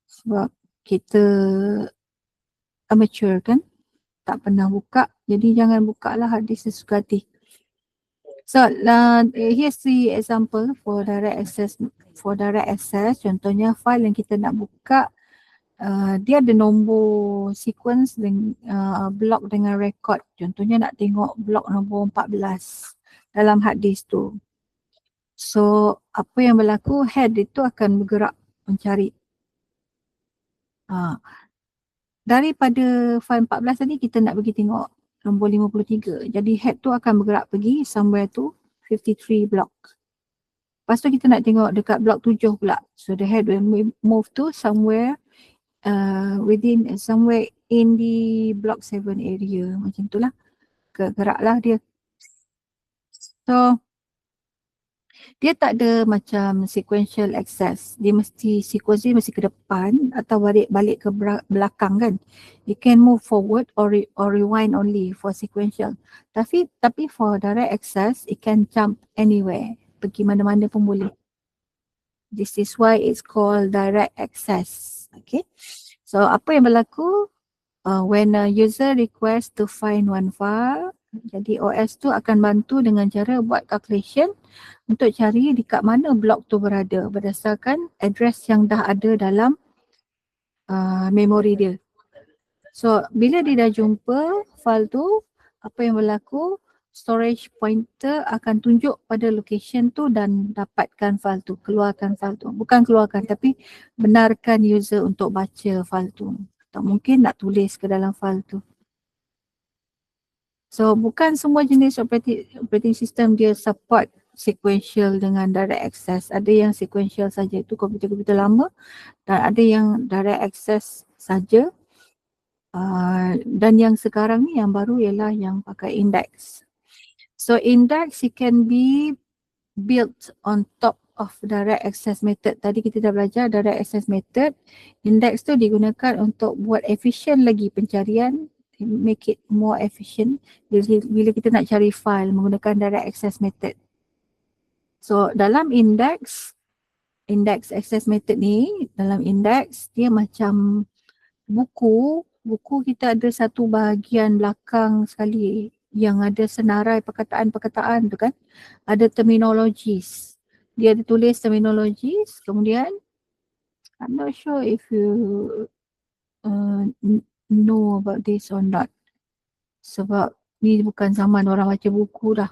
Sebab kita amateur kan, tak pernah buka, jadi jangan buka lah hard disk sesuka hati. So here's the example for direct access. For direct access, contohnya file yang kita nak buka, dia ada nombor sequence blok dengan record. Contohnya nak tengok blok nombor 14 dalam hard disk tu. So apa yang berlaku, head itu akan bergerak mencari. Daripada file 14 tadi kita nak pergi tengok nombor 53. Jadi head tu akan bergerak pergi somewhere to 53 block. Lepas tu kita nak tengok dekat blok 7 pula. So the head will move to somewhere somewhere in the block 7 area. Macam tu lah. Geraklah dia. So dia tak ada macam sequential access. Dia mesti sequence dia mesti ke depan atau balik ke belakang kan. You can move forward or rewind only for sequential. Tapi for direct access, it can jump anywhere. Pergi mana-mana pun boleh. This is why it's called direct access. Okay. So apa yang berlaku when a user request to find one file, jadi OS tu akan bantu dengan cara buat calculation untuk cari dekat mana blok tu berada berdasarkan address yang dah ada dalam memori dia. So bila dia dah jumpa file tu, apa yang berlaku, storage pointer akan tunjuk pada location tu dan dapatkan file tu, keluarkan file tu. Bukan keluarkan tapi benarkan user untuk baca file tu. Atau mungkin nak tulis ke dalam file tu. So bukan semua jenis operating system dia support sequential dengan direct access. Ada yang sequential saja, itu komputer-komputer lama, dan ada yang direct access saja. Dan yang sekarang ni yang baru ialah yang pakai index. So index it can be built on top of direct access method. Tadi kita dah belajar direct access method. Index tu digunakan untuk buat efisien lagi pencarian, make it more efficient bila kita nak cari file menggunakan direct access method. So dalam index access method ni, dalam index dia macam buku kita ada satu bahagian belakang sekali yang ada senarai perkataan-perkataan tu kan. Ada terminologies. Dia ada tulis terminologies, kemudian I'm not sure if you know about this or not. Sebab ni bukan zaman orang baca buku dah.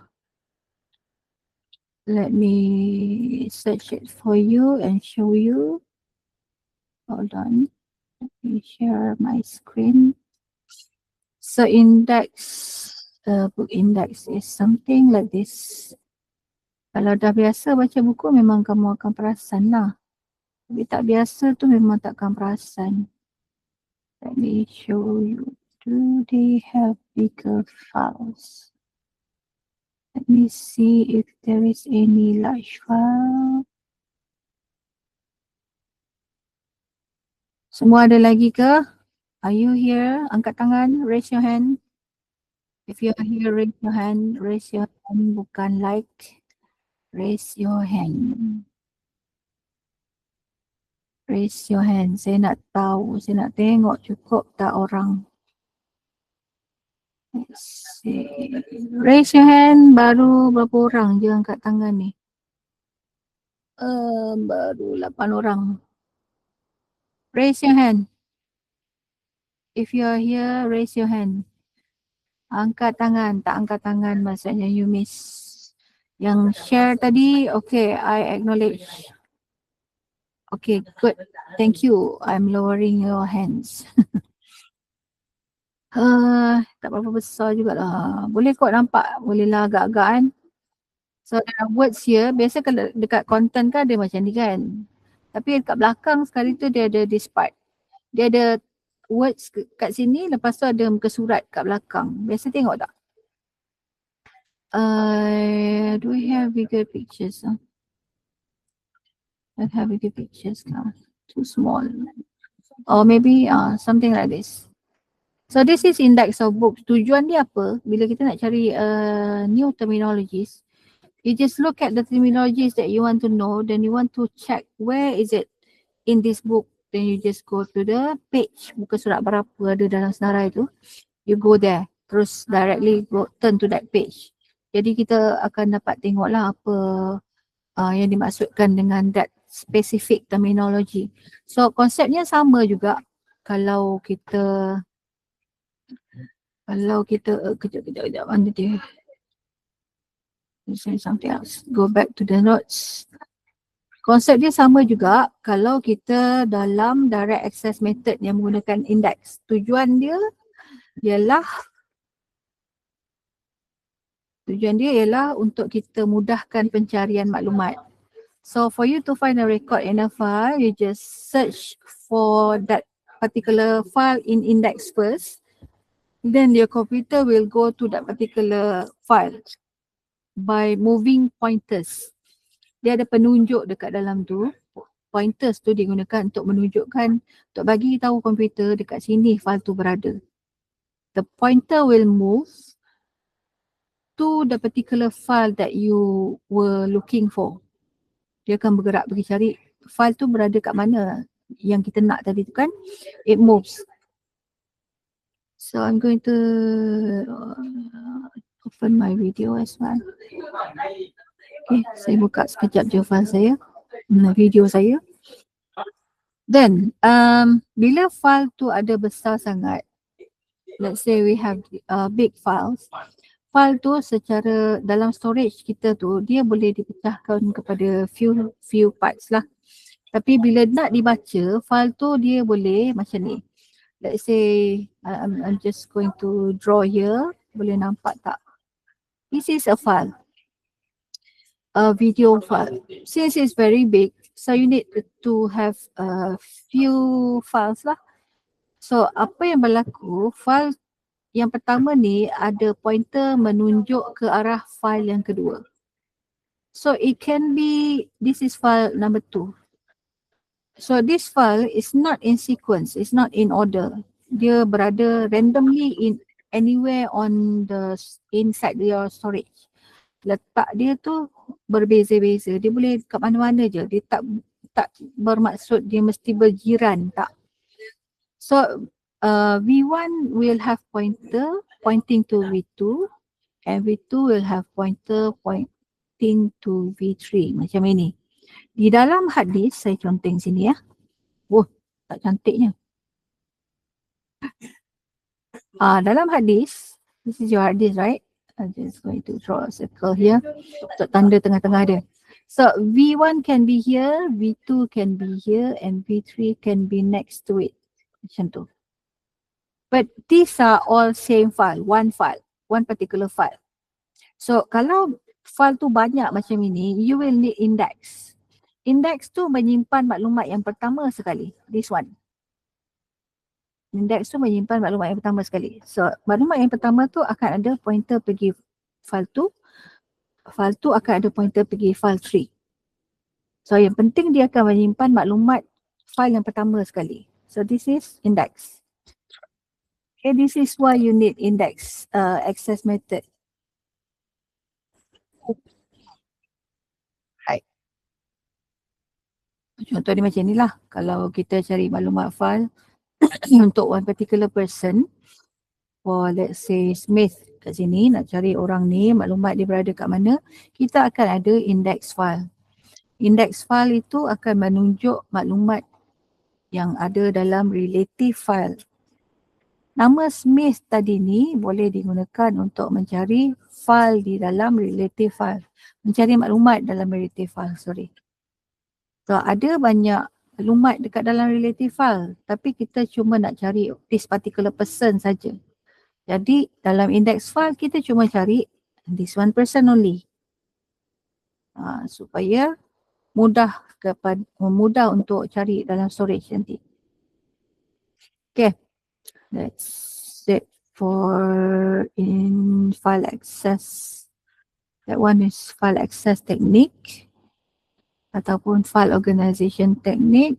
Let me search it for you and show you. Hold on. Let me share my screen. So book index is something like this. Kalau dah biasa baca buku memang kamu akan perasan lah. Tapi tak biasa tu memang takkan perasan. Let me show you. Do they have bigger files? Let me see if there is any large file. Semua ada lagi ke? Are you here? Angkat tangan, raise your hand. If you are here, raise your hand. Raise your hand, bukan like. Raise your hand. Raise your hand. Saya nak tahu, saya nak tengok cukup tak orang. Let's see. Raise your hand, baru berapa orang je angkat tangan ni? Baru 8 orang. Raise your hand. If you are here, raise your hand. Angkat tangan, tak angkat tangan maksudnya you miss. Yang share tadi, okay, I acknowledge. Okay, good. Thank you. I'm lowering your hands. Tak berapa besar jugalah. Boleh kot nampak, bolehlah agak-agak kan. So dalam words here, biasa kalau dekat content kan ada macam ni kan. Tapi dekat belakang sekali tu dia ada this part. Dia ada words kat sini, lepas tu ada muka surat kat belakang. Biasa tengok tak? Do we have bigger pictures? Don't have bigger pictures now. Too small. Or maybe something like this. So this is index of books. Tujuan dia apa? Bila kita nak cari new terminologies, you just look at the terminologies that you want to know, then you want to check where is it in this book. Then you just go to the page, muka surat berapa ada dalam senarai tu. You go there, terus directly turn to that page. Jadi kita akan dapat tengoklah apa yang dimaksudkan dengan that specific terminology. So konsepnya sama juga kalau kita kejap mana dia? Say something else. Go back to the notes. Konsep dia sama juga kalau kita dalam direct access method yang menggunakan index. Tujuan dia ialah untuk kita mudahkan pencarian maklumat. So for you to find a record in a file, you just search for that particular file in index first. Then your computer will go to that particular file by moving pointers. Dia ada penunjuk dekat dalam tu. Pointers tu digunakan untuk menunjukkan, untuk bagi tahu komputer dekat sini file tu berada. The pointer will move to the particular file that you were looking for. Dia akan bergerak pergi cari file tu berada kat mana yang kita nak tadi tu kan. It moves. So I'm going to open my video as well. Okay, saya buka sekejap je file saya, video saya. Then, bila file tu ada besar sangat, let's say we have big files, file tu secara dalam storage kita tu, dia boleh dipecahkan kepada few parts lah. Tapi bila nak dibaca, file tu dia boleh macam ni. Let's say, I'm just going to draw here, boleh nampak tak? This is a file, a video file. Since it's very big, so you need to have a few files lah. So apa yang berlaku, file yang pertama ni ada pointer menunjuk ke arah file yang kedua. So it can be, this is file number 2. So this file is not in sequence, it's not in order. Dia berada randomly in anywhere on the inside your storage. Letak dia tu berbeza-beza. Dia boleh kat mana-mana je. Dia tak bermaksud dia mesti berjiran, tak. So V1 will have pointer pointing to V2 and V2 will have pointer pointing to V3 macam ini. Di dalam hard disk, saya conteng sini ya. Oh, tak cantiknya. Dalam hard disk, this is your hard disk, right? I'm just going to draw a circle here untuk tanda tengah-tengah dia. So V1 can be here, V2 can be here and V3 can be next to it. Macam tu. But these are all same file, one particular file. So kalau file tu banyak macam ini, you will need index. Index tu menyimpan maklumat yang pertama sekali, this one. Index tu menyimpan maklumat yang pertama sekali. So maklumat yang pertama tu akan ada pointer pergi file tu. File tu akan ada pointer pergi file 3. So yang penting dia akan menyimpan maklumat file yang pertama sekali. So this is index. Okay, this is why you need index access method. Right. Contoh dia macam ni lah. Kalau kita cari maklumat file untuk one particular person, for let's say Smith kat sini, nak cari orang ni, maklumat dia berada kat mana, kita akan ada index file. Index file itu akan menunjuk maklumat yang ada dalam relative file. Nama Smith tadi ni boleh digunakan untuk mencari file di dalam relative file. Mencari maklumat dalam relative file, sorry. So ada banyak maklumat dekat dalam relative file, tapi kita cuma nak cari this particular person saja. Jadi dalam index file kita cuma cari this one person only. Supaya mudah untuk cari dalam storage nanti. Okay, that's it for in file access. That one is file access technique ataupun file organization technique.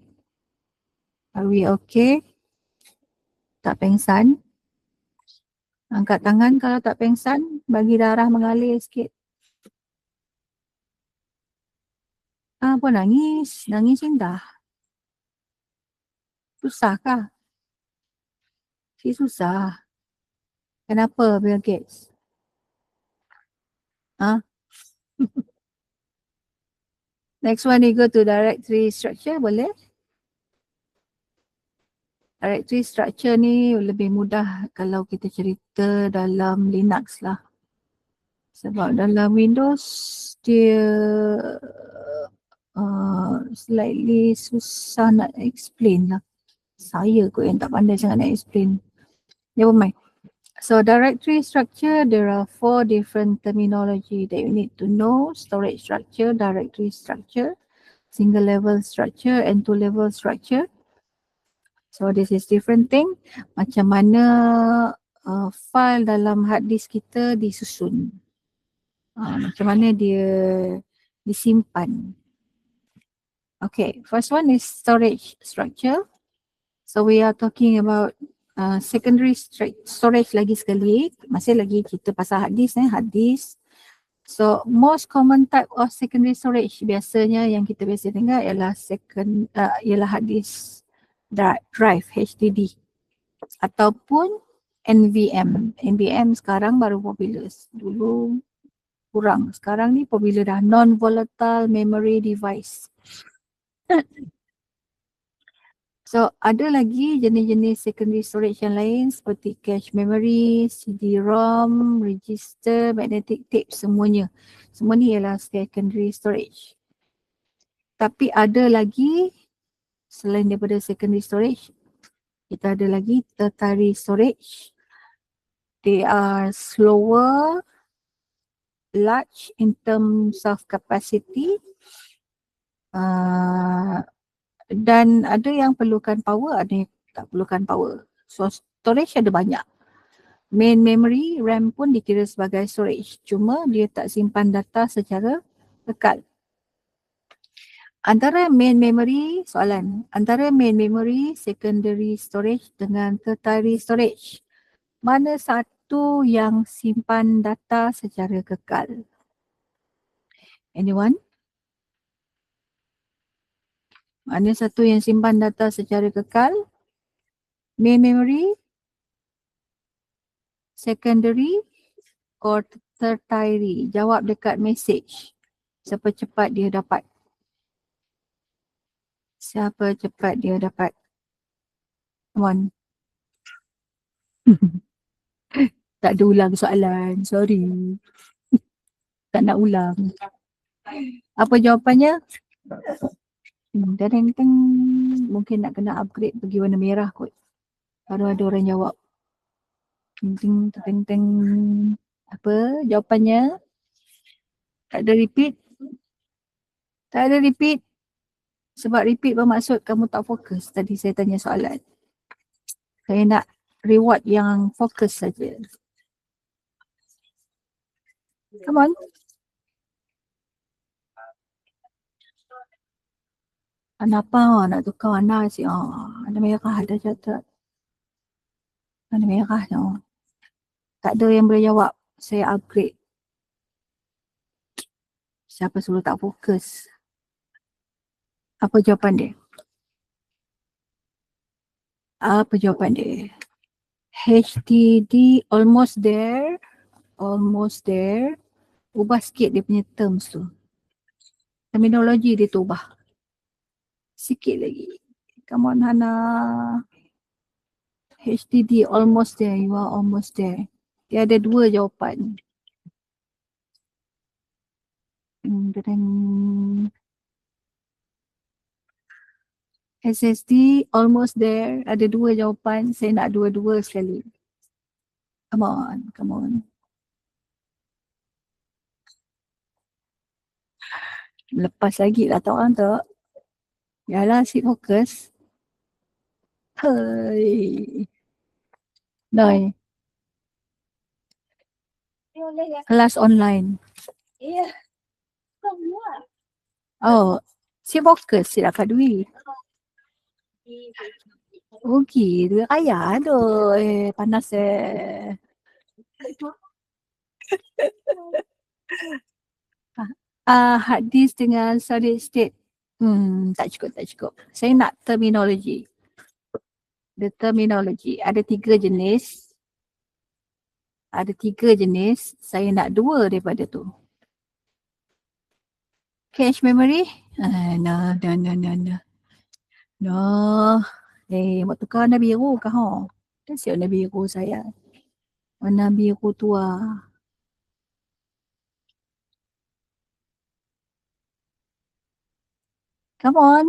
Are we okay? Tak pengsan? Angkat tangan kalau tak pengsan, bagi darah mengalir sikit. Apa nangis? Nangis indah. Susah kah? Susah. Kenapa Bill Gates? Next one, you go to directory structure, boleh? Directory structure ni lebih mudah kalau kita cerita dalam Linux lah. Sebab dalam Windows, dia slightly susah nak explain lah. Saya kot yang tak pandai sangat nak explain. Never mind. So directory structure, there are 4 different terminology that you need to know. Storage structure, directory structure, single level structure and two level structure. So this is different thing. Macam mana file dalam hard disk kita disusun. Macam mana dia disimpan. Okay, first one is storage structure. So we are talking about secondary storage lagi sekali. Masih lagi kita pasal hard disk. Hard disk. So most common type of secondary storage biasanya yang kita biasa dengar ialah hard disk drive HDD ataupun NVM. NVM sekarang baru popular. Dulu kurang. Sekarang ni popular dah. Non-volatile memory device. So ada lagi jenis-jenis secondary storage yang lain seperti cache memory, CD-ROM, register, magnetic tape, semuanya. Semua ni ialah secondary storage. Tapi ada lagi selain daripada secondary storage, kita ada lagi tertiary storage. They are slower, large in terms of capacity. Dan ada yang perlukan power, ada yang tak perlukan power. So storage ada banyak. Main memory, RAM pun dikira sebagai storage. Cuma dia tak simpan data secara kekal. Antara main memory, secondary storage dengan tertiary storage, mana satu yang simpan data secara kekal? Anyone? Mana satu yang simpan data secara kekal? Main memory, secondary, or tertiary? Jawab dekat message. Siapa cepat dia dapat? Siapa cepat dia dapat? Come on. Tak ada ulang soalan. Sorry. Tak nak ulang. Apa jawapannya? Teng. Mungkin nak kena upgrade pergi warna merah kot. Baru ada orang jawab. Teng. Apa jawapannya? Tak ada repeat? Tak ada repeat. Sebab repeat bermaksud kamu tak fokus. Tadi saya tanya soalan. Saya nak reward yang fokus saja. Come on. Kenapa nak tukar warna si? Warna merah ada catat. Warna merah no. Tak ada yang boleh jawab. Saya upgrade. Siapa suruh tak fokus? Apa jawapan dia? Apa jawapan dia? HDD almost there. Almost there. Ubah sikit dia punya terms tu. Terminologi dia tu ubah. Sikit lagi. Come on Hana. HDD almost there. You are almost there. Dia ada dua jawapan. SSD almost there. Ada dua jawapan. Saya nak dua-dua sekali. Come on. Lepas lagi lah tak orang tak. Yalah asyik fokus. Hai. Noi. Kelas online. Oh, si fokus si dapat duit. Rugi, duit kaya aduh. Panas hard disk dengan solid state. Tak cukup. Saya nak terminologi. The terminology. Ada tiga jenis. Saya nak dua daripada tu. Cache memory. No. Mau tukar warna biru kah? Dah siap warna biru saya. Warna biru tua. Come on.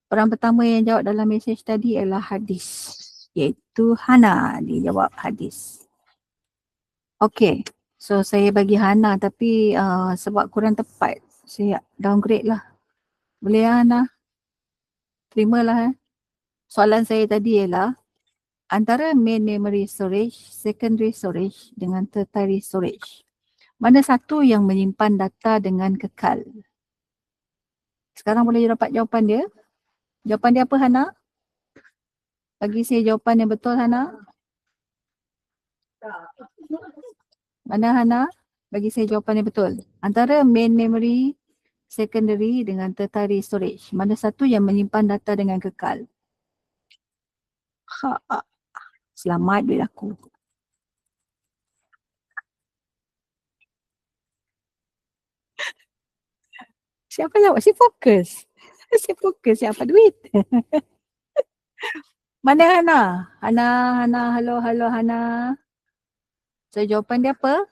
Orang pertama yang jawab dalam message tadi adalah hard disk. Iaitu Hana. Dia jawab hard disk. Okay. So saya bagi Hana tapi sebab kurang tepat. Saya downgrade lah. Boleh Hana? Terimalah. Soalan saya tadi ialah antara main memory storage, secondary storage dengan tertiary storage. Mana satu yang menyimpan data dengan kekal? Sekarang boleh dapat jawapan dia. Jawapan dia apa Hana? Bagi saya jawapan yang betul Hana. Mana Hana? Bagi saya jawapan yang betul. Antara main memory, secondary dengan tertiary storage. Mana satu yang menyimpan data dengan kekal? Selamat duit aku. Siapa jawab? Si fokus. Si fokus siapa duit? Mana Hana? Hana, halo Hana. So jawapan dia apa?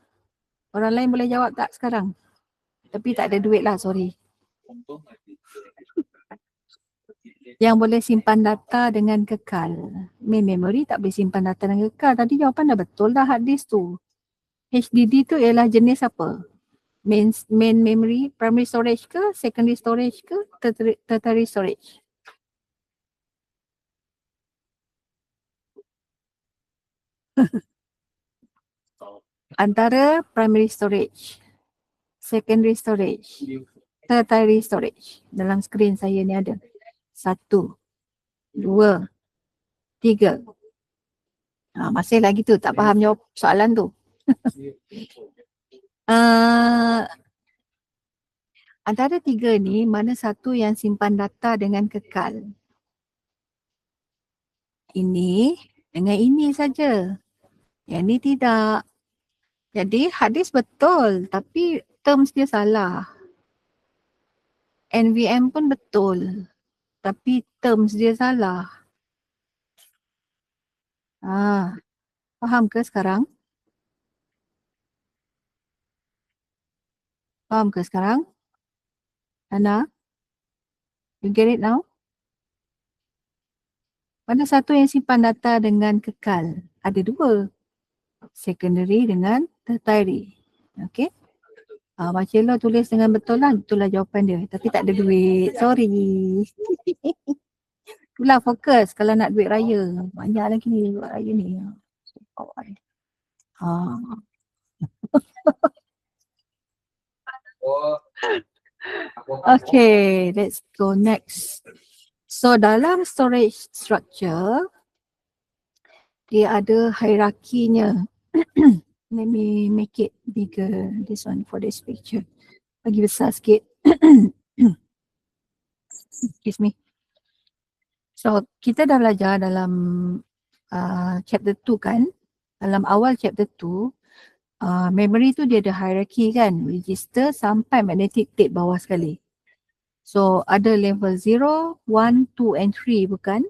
Orang lain boleh jawab tak sekarang? Tapi tak ada duit lah, sorry. Yang boleh simpan data dengan kekal. Main memory tak boleh simpan data dengan kekal. Tadi jawapan dah betul dah hard disk tu. HDD tu ialah jenis apa? Main memory, primary storage ke, secondary storage ke, tertiary storage? Antara primary storage, secondary storage, tertiary storage. Dalam skrin saya ni ada. 1, 2, 3. Masih lagi tu tak faham jawab soalan tu. Antara 3 ni mana satu yang simpan data dengan kekal? Ini dengan ini saja. Yang ni tidak. Jadi hadis betul tapi terms dia salah. NVM pun betul tapi terms dia salah. Faham ke sekarang? Faham ke sekarang? Hana? You get it now? Mana satu yang simpan data dengan kekal? Ada 2. Secondary dengan tertiary. Okay? Marcelo tulis dengan betul lah. Itulah jawapan dia. Tapi tak ada duit. Sorry. Itulah fokus kalau nak duit raya. Banyak lagi ni duit raya ni. Okay, let's go next. So dalam storage structure, dia ada hierarkinya. Let me make it bigger, this one for this picture. Bagi besar sikit. Excuse me. So kita dah belajar dalam chapter 2 kan. Dalam awal chapter 2, memory tu dia ada hierarchy kan. Register sampai magnetic tape bawah sekali. So ada level 0, 1, 2 and 3 bukan?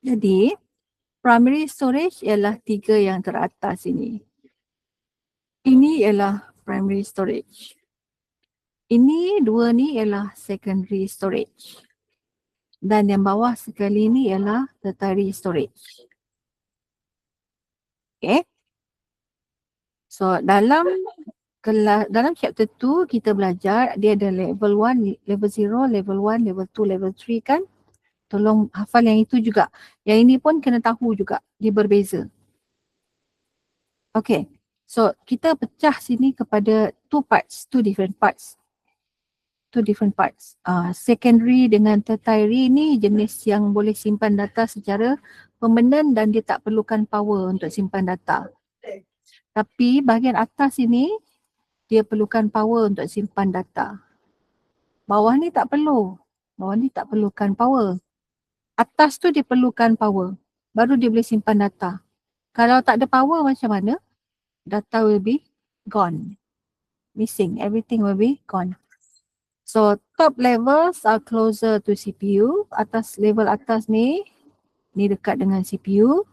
Jadi primary storage ialah 3 yang teratas ini. Ini ialah primary storage. Ini 2 ni ialah secondary storage. Dan yang bawah sekali ni ialah tertiary storage. Okay. So dalam chapter 2 kita belajar dia ada level 1, level 0, level 1, level 2, level 3 kan. Tolong hafal yang itu juga. Yang ini pun kena tahu juga. Dia berbeza. Okay. So kita pecah sini kepada 2 parts. 2 different parts. Secondary dengan tertiary ni jenis yang boleh simpan data secara permanent dan dia tak perlukan power untuk simpan data. Tapi bahagian atas ini dia perlukan power untuk simpan data. Bawah ni tak perlu. Bawah ni tak perlukan power. Atas tu dia perlukan power. Baru dia boleh simpan data. Kalau tak ada power macam mana? Data will be gone. Missing. Everything will be gone. So top levels are closer to CPU. Level atas ni dekat dengan CPU.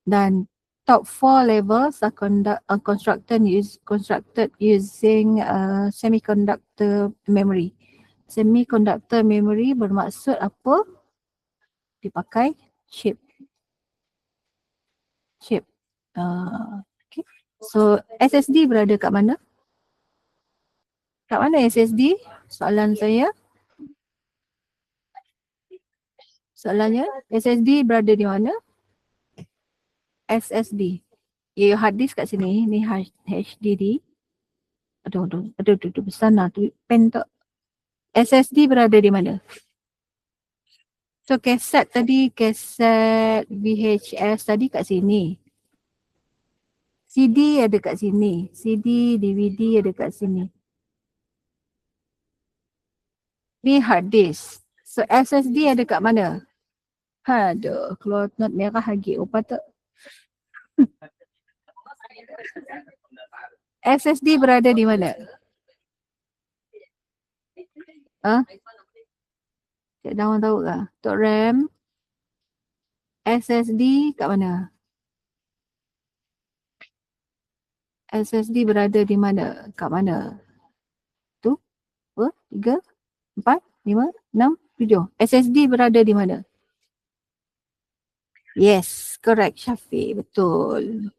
Dan top 4 levels are constructed using semiconductor memory. Semiconductor memory bermaksud apa? Dipakai chip. Okay. So SSD berada kat mana? Kat mana SSD? soalan saya? Soalannya, SSD berada di mana? SSD. Ya, hard disk kat sini. Ni HDD. Aduh, besar lah tu. Pen tak. SSD berada di mana? So, kaset tadi, kaset VHS tadi kat sini. CD ada kat sini. CD, DVD ada kat sini. Ni hard disk. So, SSD ada kat mana? Aduh, keluar not merah lagi. Oh, patut. SSD berada di mana? Cik Dawan tahu ke? Tok RAM, SSD kat mana? SSD berada di mana? Kat mana? Tu? 2, 3, 4, 5, 6, 7. SSD berada di mana? Yes, correct Syafiq. Betul.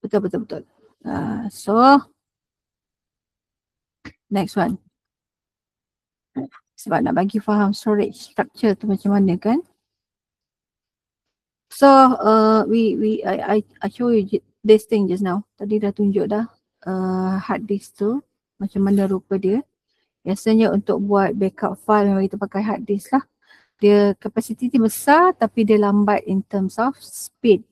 Betul. So, next one. Sebab nak bagi faham storage structure tu macam mana kan? So, I show you this thing just now. Tadi dah tunjuk dah hard disk tu macam mana rupa dia. Biasanya untuk buat backup file memang kita pakai hard disk lah. Dia kapasiti besar tapi dia lambat in terms of speed.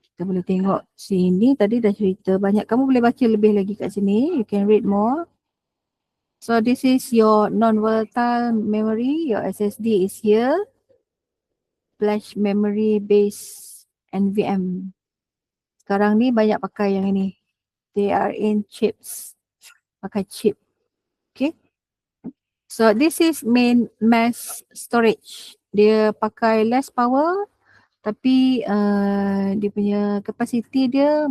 Kita boleh tengok sini tadi dah cerita banyak. Kamu boleh baca lebih lagi kat sini. You can read more. So this is your non-volatile memory. Your SSD is here. Flash memory base NVM. Sekarang ni banyak pakai yang ini. They are in chips. Pakai chip. Okay. So this is main mass storage. Dia pakai less power tapi dia punya kapasiti dia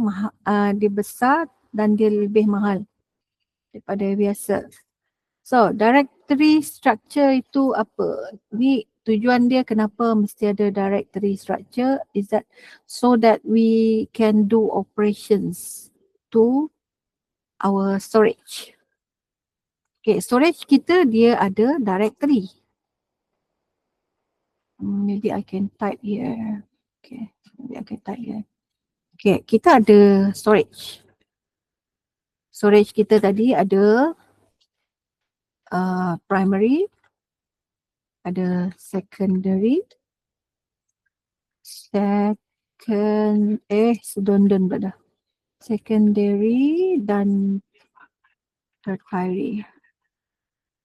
dia besar dan dia lebih mahal daripada biasa. So directory structure itu apa? Ni tujuan dia kenapa mesti ada directory structure is that so that we can do operations to our storage. Okay, storage kita dia ada directory. Maybe I can type here. Okay, maybe I can type here. Okay, kita ada storage. Storage kita tadi ada primary, ada secondary, sedondon pada secondary dan tertiary.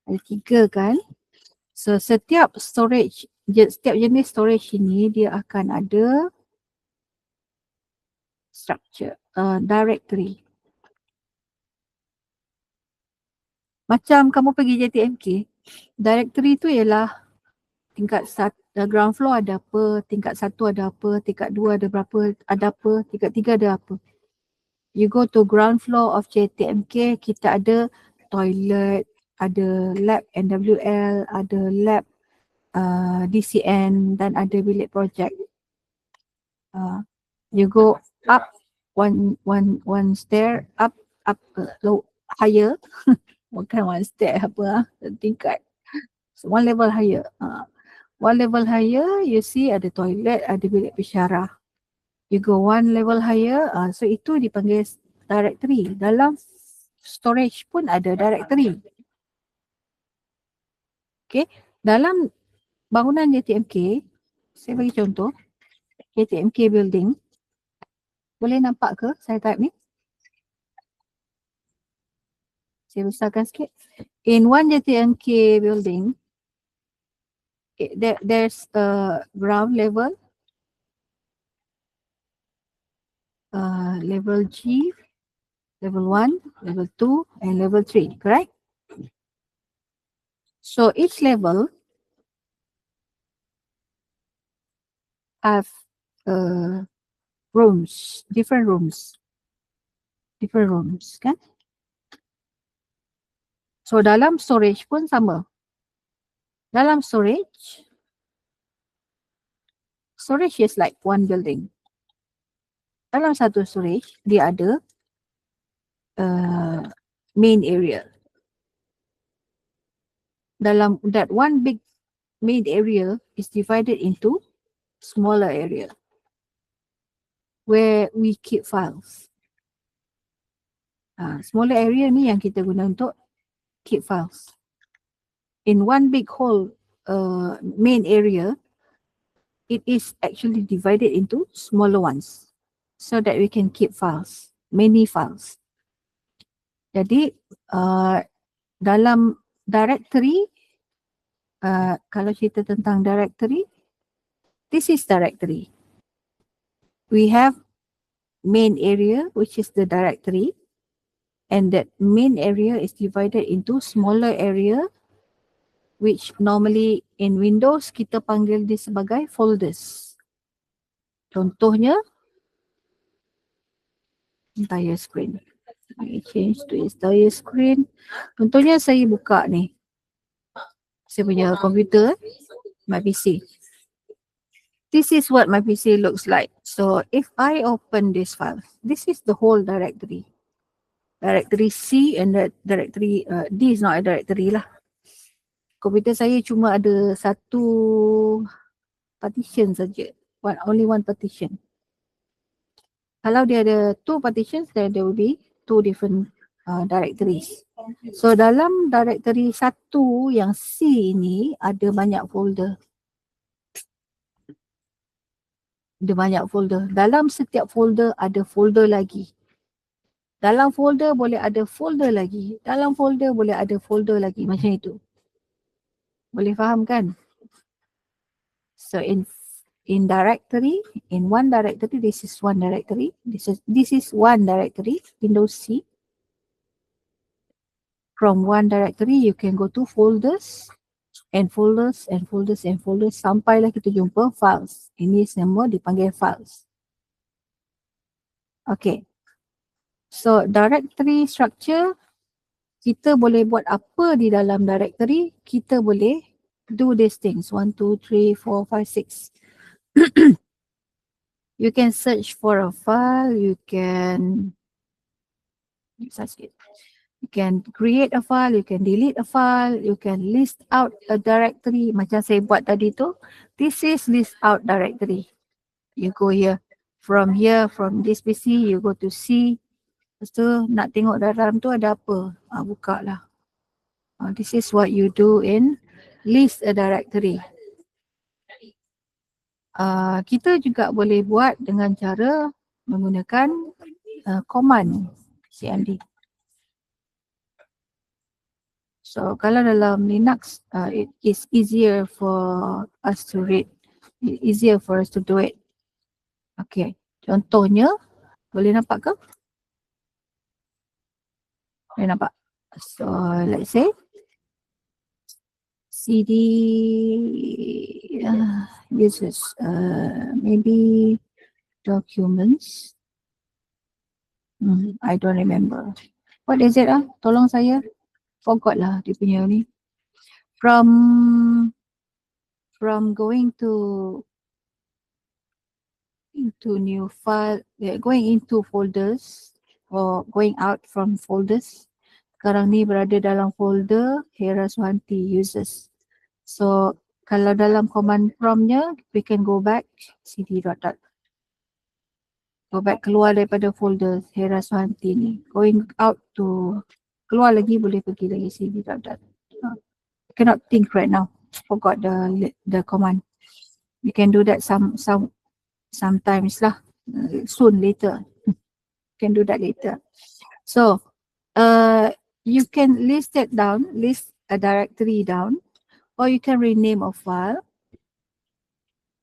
Ada 3 kan? So setiap storage, setiap jenis storage ini dia akan ada structure, directory. Macam kamu pergi JTMK, directory tu ialah tingkat ground floor ada apa, tingkat 1 ada apa, tingkat 2 ada berapa, ada apa, tingkat 3 ada apa. You go to ground floor of JTMK, kita ada toilet, ada lab NWL, ada lab DCN dan ada bilik projek. You go up one stair up low higher. Bukan one stair apa tingkat. So, one level higher. One level higher you see ada toilet, ada bilik pesyarah. You go one level higher, so itu dipanggil directory. Dalam storage pun ada directory. Okay, dalam bangunan JTMK, saya bagi contoh, JTMK building. Boleh nampak ke saya type ni? Saya besarkan sikit. In one JTMK building, there's a ground level, level G, level 1, level 2, and level 3, correct? So each level have rooms, different rooms, kan? So dalam storage pun sama. Dalam storage is like one building. Dalam satu storage dia ada main area. dalam that one big main area is divided into smaller area where we keep files. Smaller area ni yang kita guna untuk keep files. In one big whole main area, it is actually divided into smaller ones so that we can keep files, many files. Jadi dalam directory, kalau cerita tentang directory, this is directory. We have main area, which is the directory, and that main area is divided into smaller area, which normally in Windows kita panggil dia sebagai folders. Contohnya, entire screen. I change to entire screen. Contohnya saya buka ni, saya punya komputer, my PC. This is what my PC looks like. So if I open this file, this is the whole directory. Directory C and directory D is not a directory lah. Komputer saya cuma ada satu partition saja. Only one partition. Kalau dia ada two partitions, then there will be two different directories. So dalam directory satu yang C ini ada banyak folder. Ada banyak folder. Dalam setiap folder ada folder lagi. Dalam folder boleh ada folder lagi. Dalam folder boleh ada folder lagi. Macam itu. Boleh faham kan? So in directory, in one directory, this is one directory. This is one directory, Windows C. From one directory, you can go to folders and folders and folders and folders sampailah kita jumpa files. Ini semua dipanggil files. Okay. So directory structure, kita boleh buat apa di dalam directory? Kita boleh do these things. 1, 2, 3, 4, 5, 6. You can search for a file. You can create a file. You can delete a file. You can list out a directory. Macam saya buat tadi tu. This is list out directory. You go here. From this PC, you go to C. Lepas tu nak tengok dalam tu ada apa. Buka lah. This is what you do in list a directory. Kita juga boleh buat dengan cara menggunakan command cmd. So kalau dalam Linux, it is easier for us to read. Easier for us to do it. Okay. Contohnya, boleh nampak ke? Boleh nampak? So let's say cd uses maybe documents. I don't remember. What is it? Tolong saya. Forgot lah dia punya ni. From going into new file, going into folders or going out from folders. Sekarang ni berada dalam folder Hera Suhanti users. So kalau dalam command promptnya, we can go back cd dot. Go back, keluar daripada folder Hera Suhanti ni. Going out to, keluar lagi boleh pergi lagi cd dot. I cannot think right now. Forgot the command. You can do that sometimes lah. Soon, later. Can do that later. So you can list it down, list a directory down, or you can rename a file.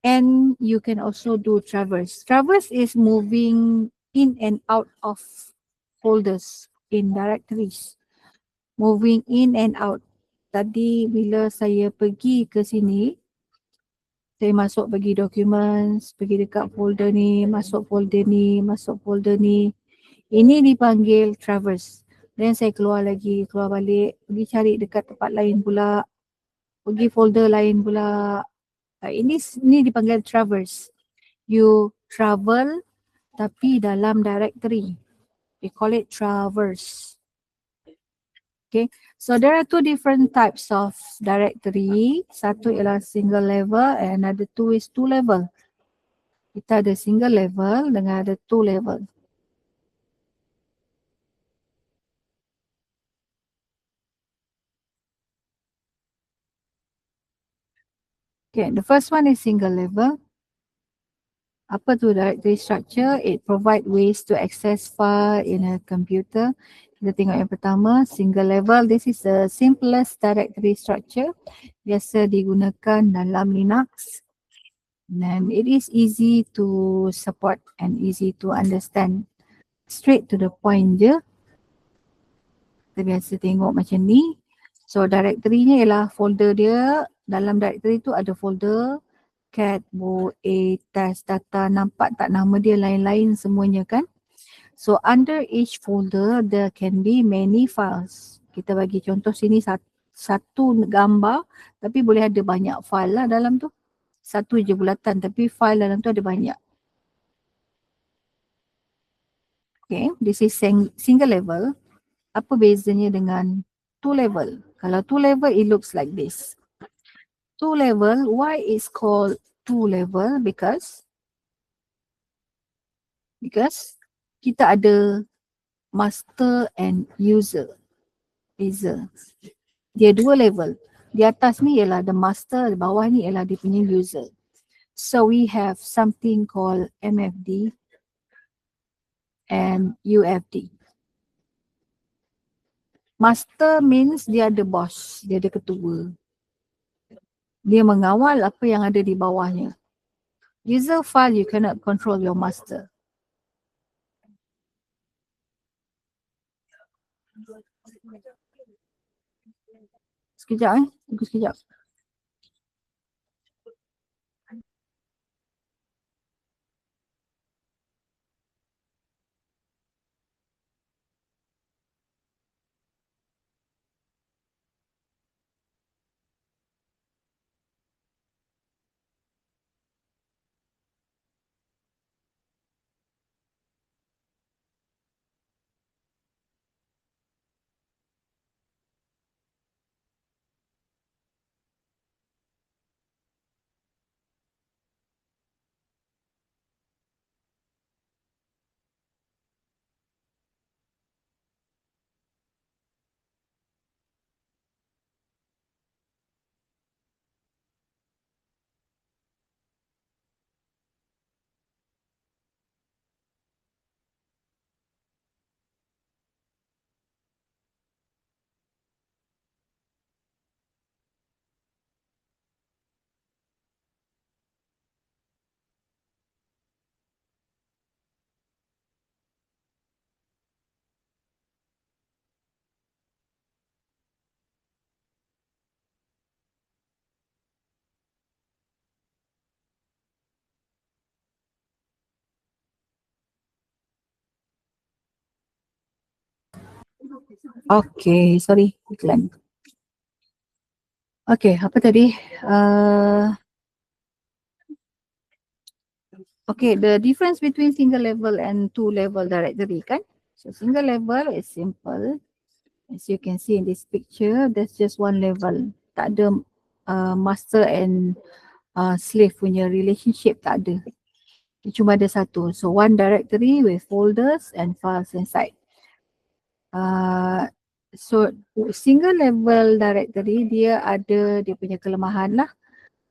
And you can also do traverse. Traverse is moving in and out of folders in directories. Moving in and out. Tadi bila saya pergi ke sini, saya masuk pergi documents, pergi dekat folder ni, masuk folder ni, masuk folder ni. Ini dipanggil traverse. Dan saya keluar lagi, keluar balik, pergi cari dekat tempat lain pula, pergi folder lain pula. Ini dipanggil traverse. You travel tapi dalam directory. We call it traverse. Okay, so there are two different types of directory. Satu ialah single level and another two is two level. Kita ada single level dengan ada two level. Okay, the first one is single level. Apa tu directory structure? It provide ways to access file in a computer. Kita tengok yang pertama, single level. This is the simplest directory structure. Biasa digunakan dalam Linux. And it is easy to support and easy to understand. Straight to the point je. Kita biasa tengok macam ni. So directory-nya ialah folder dia. Dalam directory tu ada folder cat, bo, a, test, data, nampak tak nama dia lain-lain semuanya kan. So under each folder there can be many files. Kita bagi contoh sini satu gambar tapi boleh ada banyak file lah dalam tu. Satu je bulatan tapi file dalam tu ada banyak. Okay, this is single level. Apa bezanya dengan two level? Kalau two level it looks like this. Two level, why is called two level? Because kita ada master and user. Dia dua level. Di atas ni ialah the master, di bawah ni ialah dia punya user. So we have something called MFD and UFD. Master means dia ada boss, dia ada ketua. Dia mengawal apa yang ada di bawahnya. User file, you cannot control your master. Sekejap tunggu sekejap. Okay, sorry, iklan. Okay, apa tadi? Okay, the difference between single level and two level directory kan? So single level is simple. As you can see in this picture, there's just one level. Tak ada master and slave punya relationship, tak ada. Cuma ada satu. So one directory with folders and files inside. So single level directory dia ada dia punya kelemahan lah.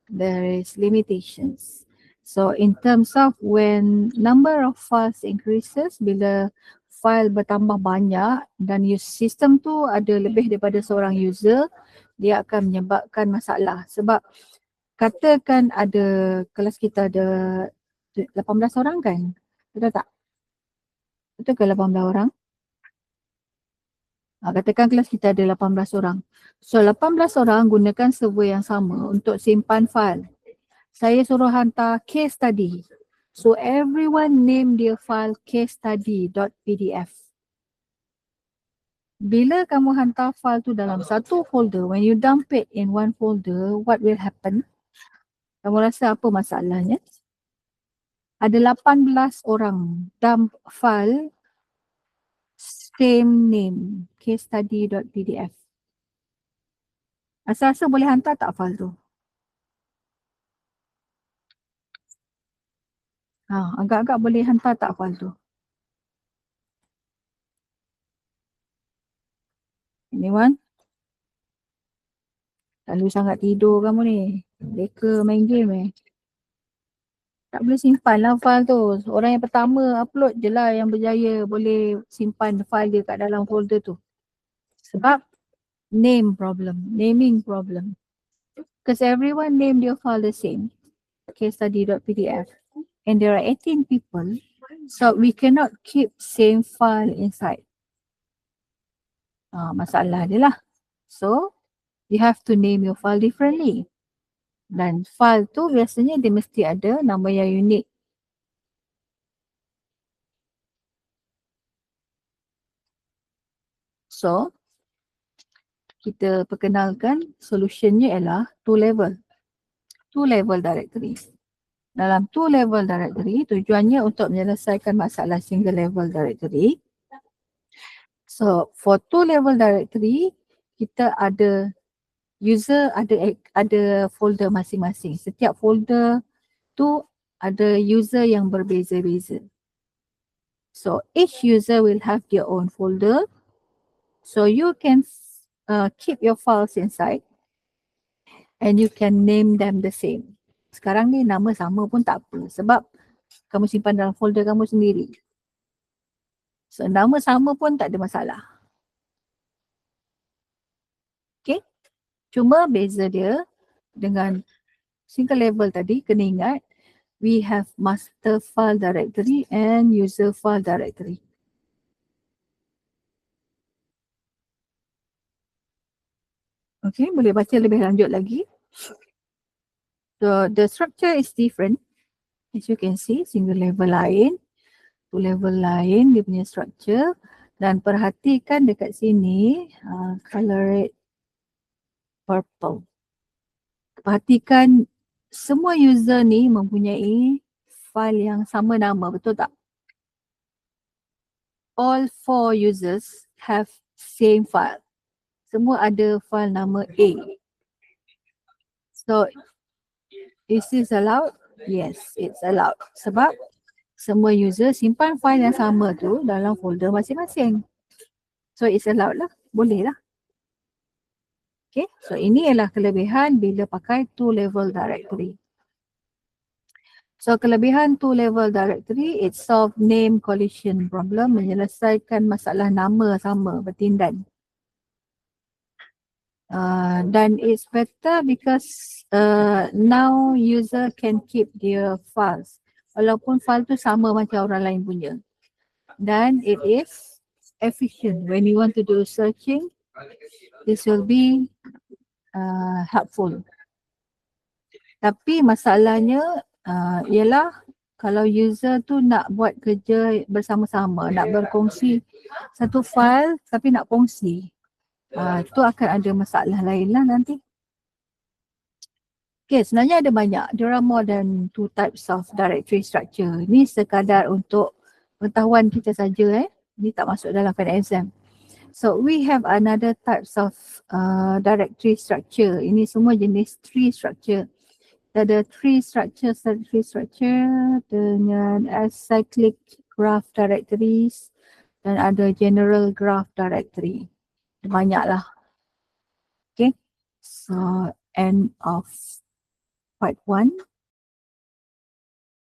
There is limitations. So in terms of when number of files increases, bila file bertambah banyak dan sistem tu ada lebih daripada seorang user, dia akan menyebabkan masalah. Sebab katakan ada kelas kita ada 18 orang kan? Betul tak? Betul ke 18 orang? Katakan kelas kita ada 18 orang. So 18 orang gunakan server yang sama untuk simpan file. Saya suruh hantar case study. So everyone name their file case study.pdf. Bila kamu hantar file tu dalam satu folder, when you dump it in one folder, what will happen? Kamu rasa apa masalahnya? Ada 18 orang dump file same name, casestudy.pdf. Rasa-rasa boleh hantar tak file tu? Agak-agak boleh hantar tak file tu? Anyone? Lalu sangat tidur kamu ni. Leka main game Tak boleh simpan lah file tu. Orang yang pertama upload je lah yang berjaya boleh simpan file dia kat dalam folder tu. Sebab naming problem. Because everyone name their file the same. casestudy.pdf. And there are 18 people. So we cannot keep same file inside. Masalah dia lah. So you have to name your file differently. Dan file tu biasanya dia mesti ada nama yang unik. So kita perkenalkan solutionnya ialah two level directory. Dalam two level directory tujuannya untuk menyelesaikan masalah single level directory. So for two level directory kita ada user ada folder masing-masing. Setiap folder tu ada user yang berbeza-beza. So each user will have their own folder. So you can keep your files inside and you can name them the same. Sekarang ni nama sama pun tak apa sebab kamu simpan dalam folder kamu sendiri. So nama sama pun tak ada masalah. Okay. Cuma beza dia dengan single level tadi kena ingat we have master file directory and user file directory. Okay, boleh baca lebih lanjut lagi. So the structure is different. As you can see, single level lain, two level lain dia punya structure. Dan perhatikan dekat sini, color red, purple. Perhatikan semua user ni mempunyai file yang sama nama, betul tak? All four users have same file. Semua ada file nama A. So, is this allowed? Yes, it's allowed. Sebab semua user simpan file yang sama tu dalam folder masing-masing. So, it's allowed lah. Boleh lah. Okay, so ini ialah kelebihan bila pakai two level directory. So, kelebihan two level directory, it solve name collision problem, menyelesaikan masalah nama sama bertindan. Dan it's better because now user can keep their files walaupun file tu sama macam orang lain punya. Dan it is efficient when you want to do searching. This will be helpful. Tapi masalahnya ialah kalau user tu nak buat kerja bersama-sama, nak berkongsi satu file tapi nak kongsi. Tu akan ada masalah lain lah nanti. Okay, sebenarnya ada banyak. There are more than two types of directory structure. Ini sekadar untuk pengetahuan kita saja. Ini tak masuk dalam final exam. So we have another types of directory structure. Ini semua jenis tree structure. Ada tree structure dengan acyclic graph directories dan ada general graph directory. Banyaklah. Okay. So end of part 1.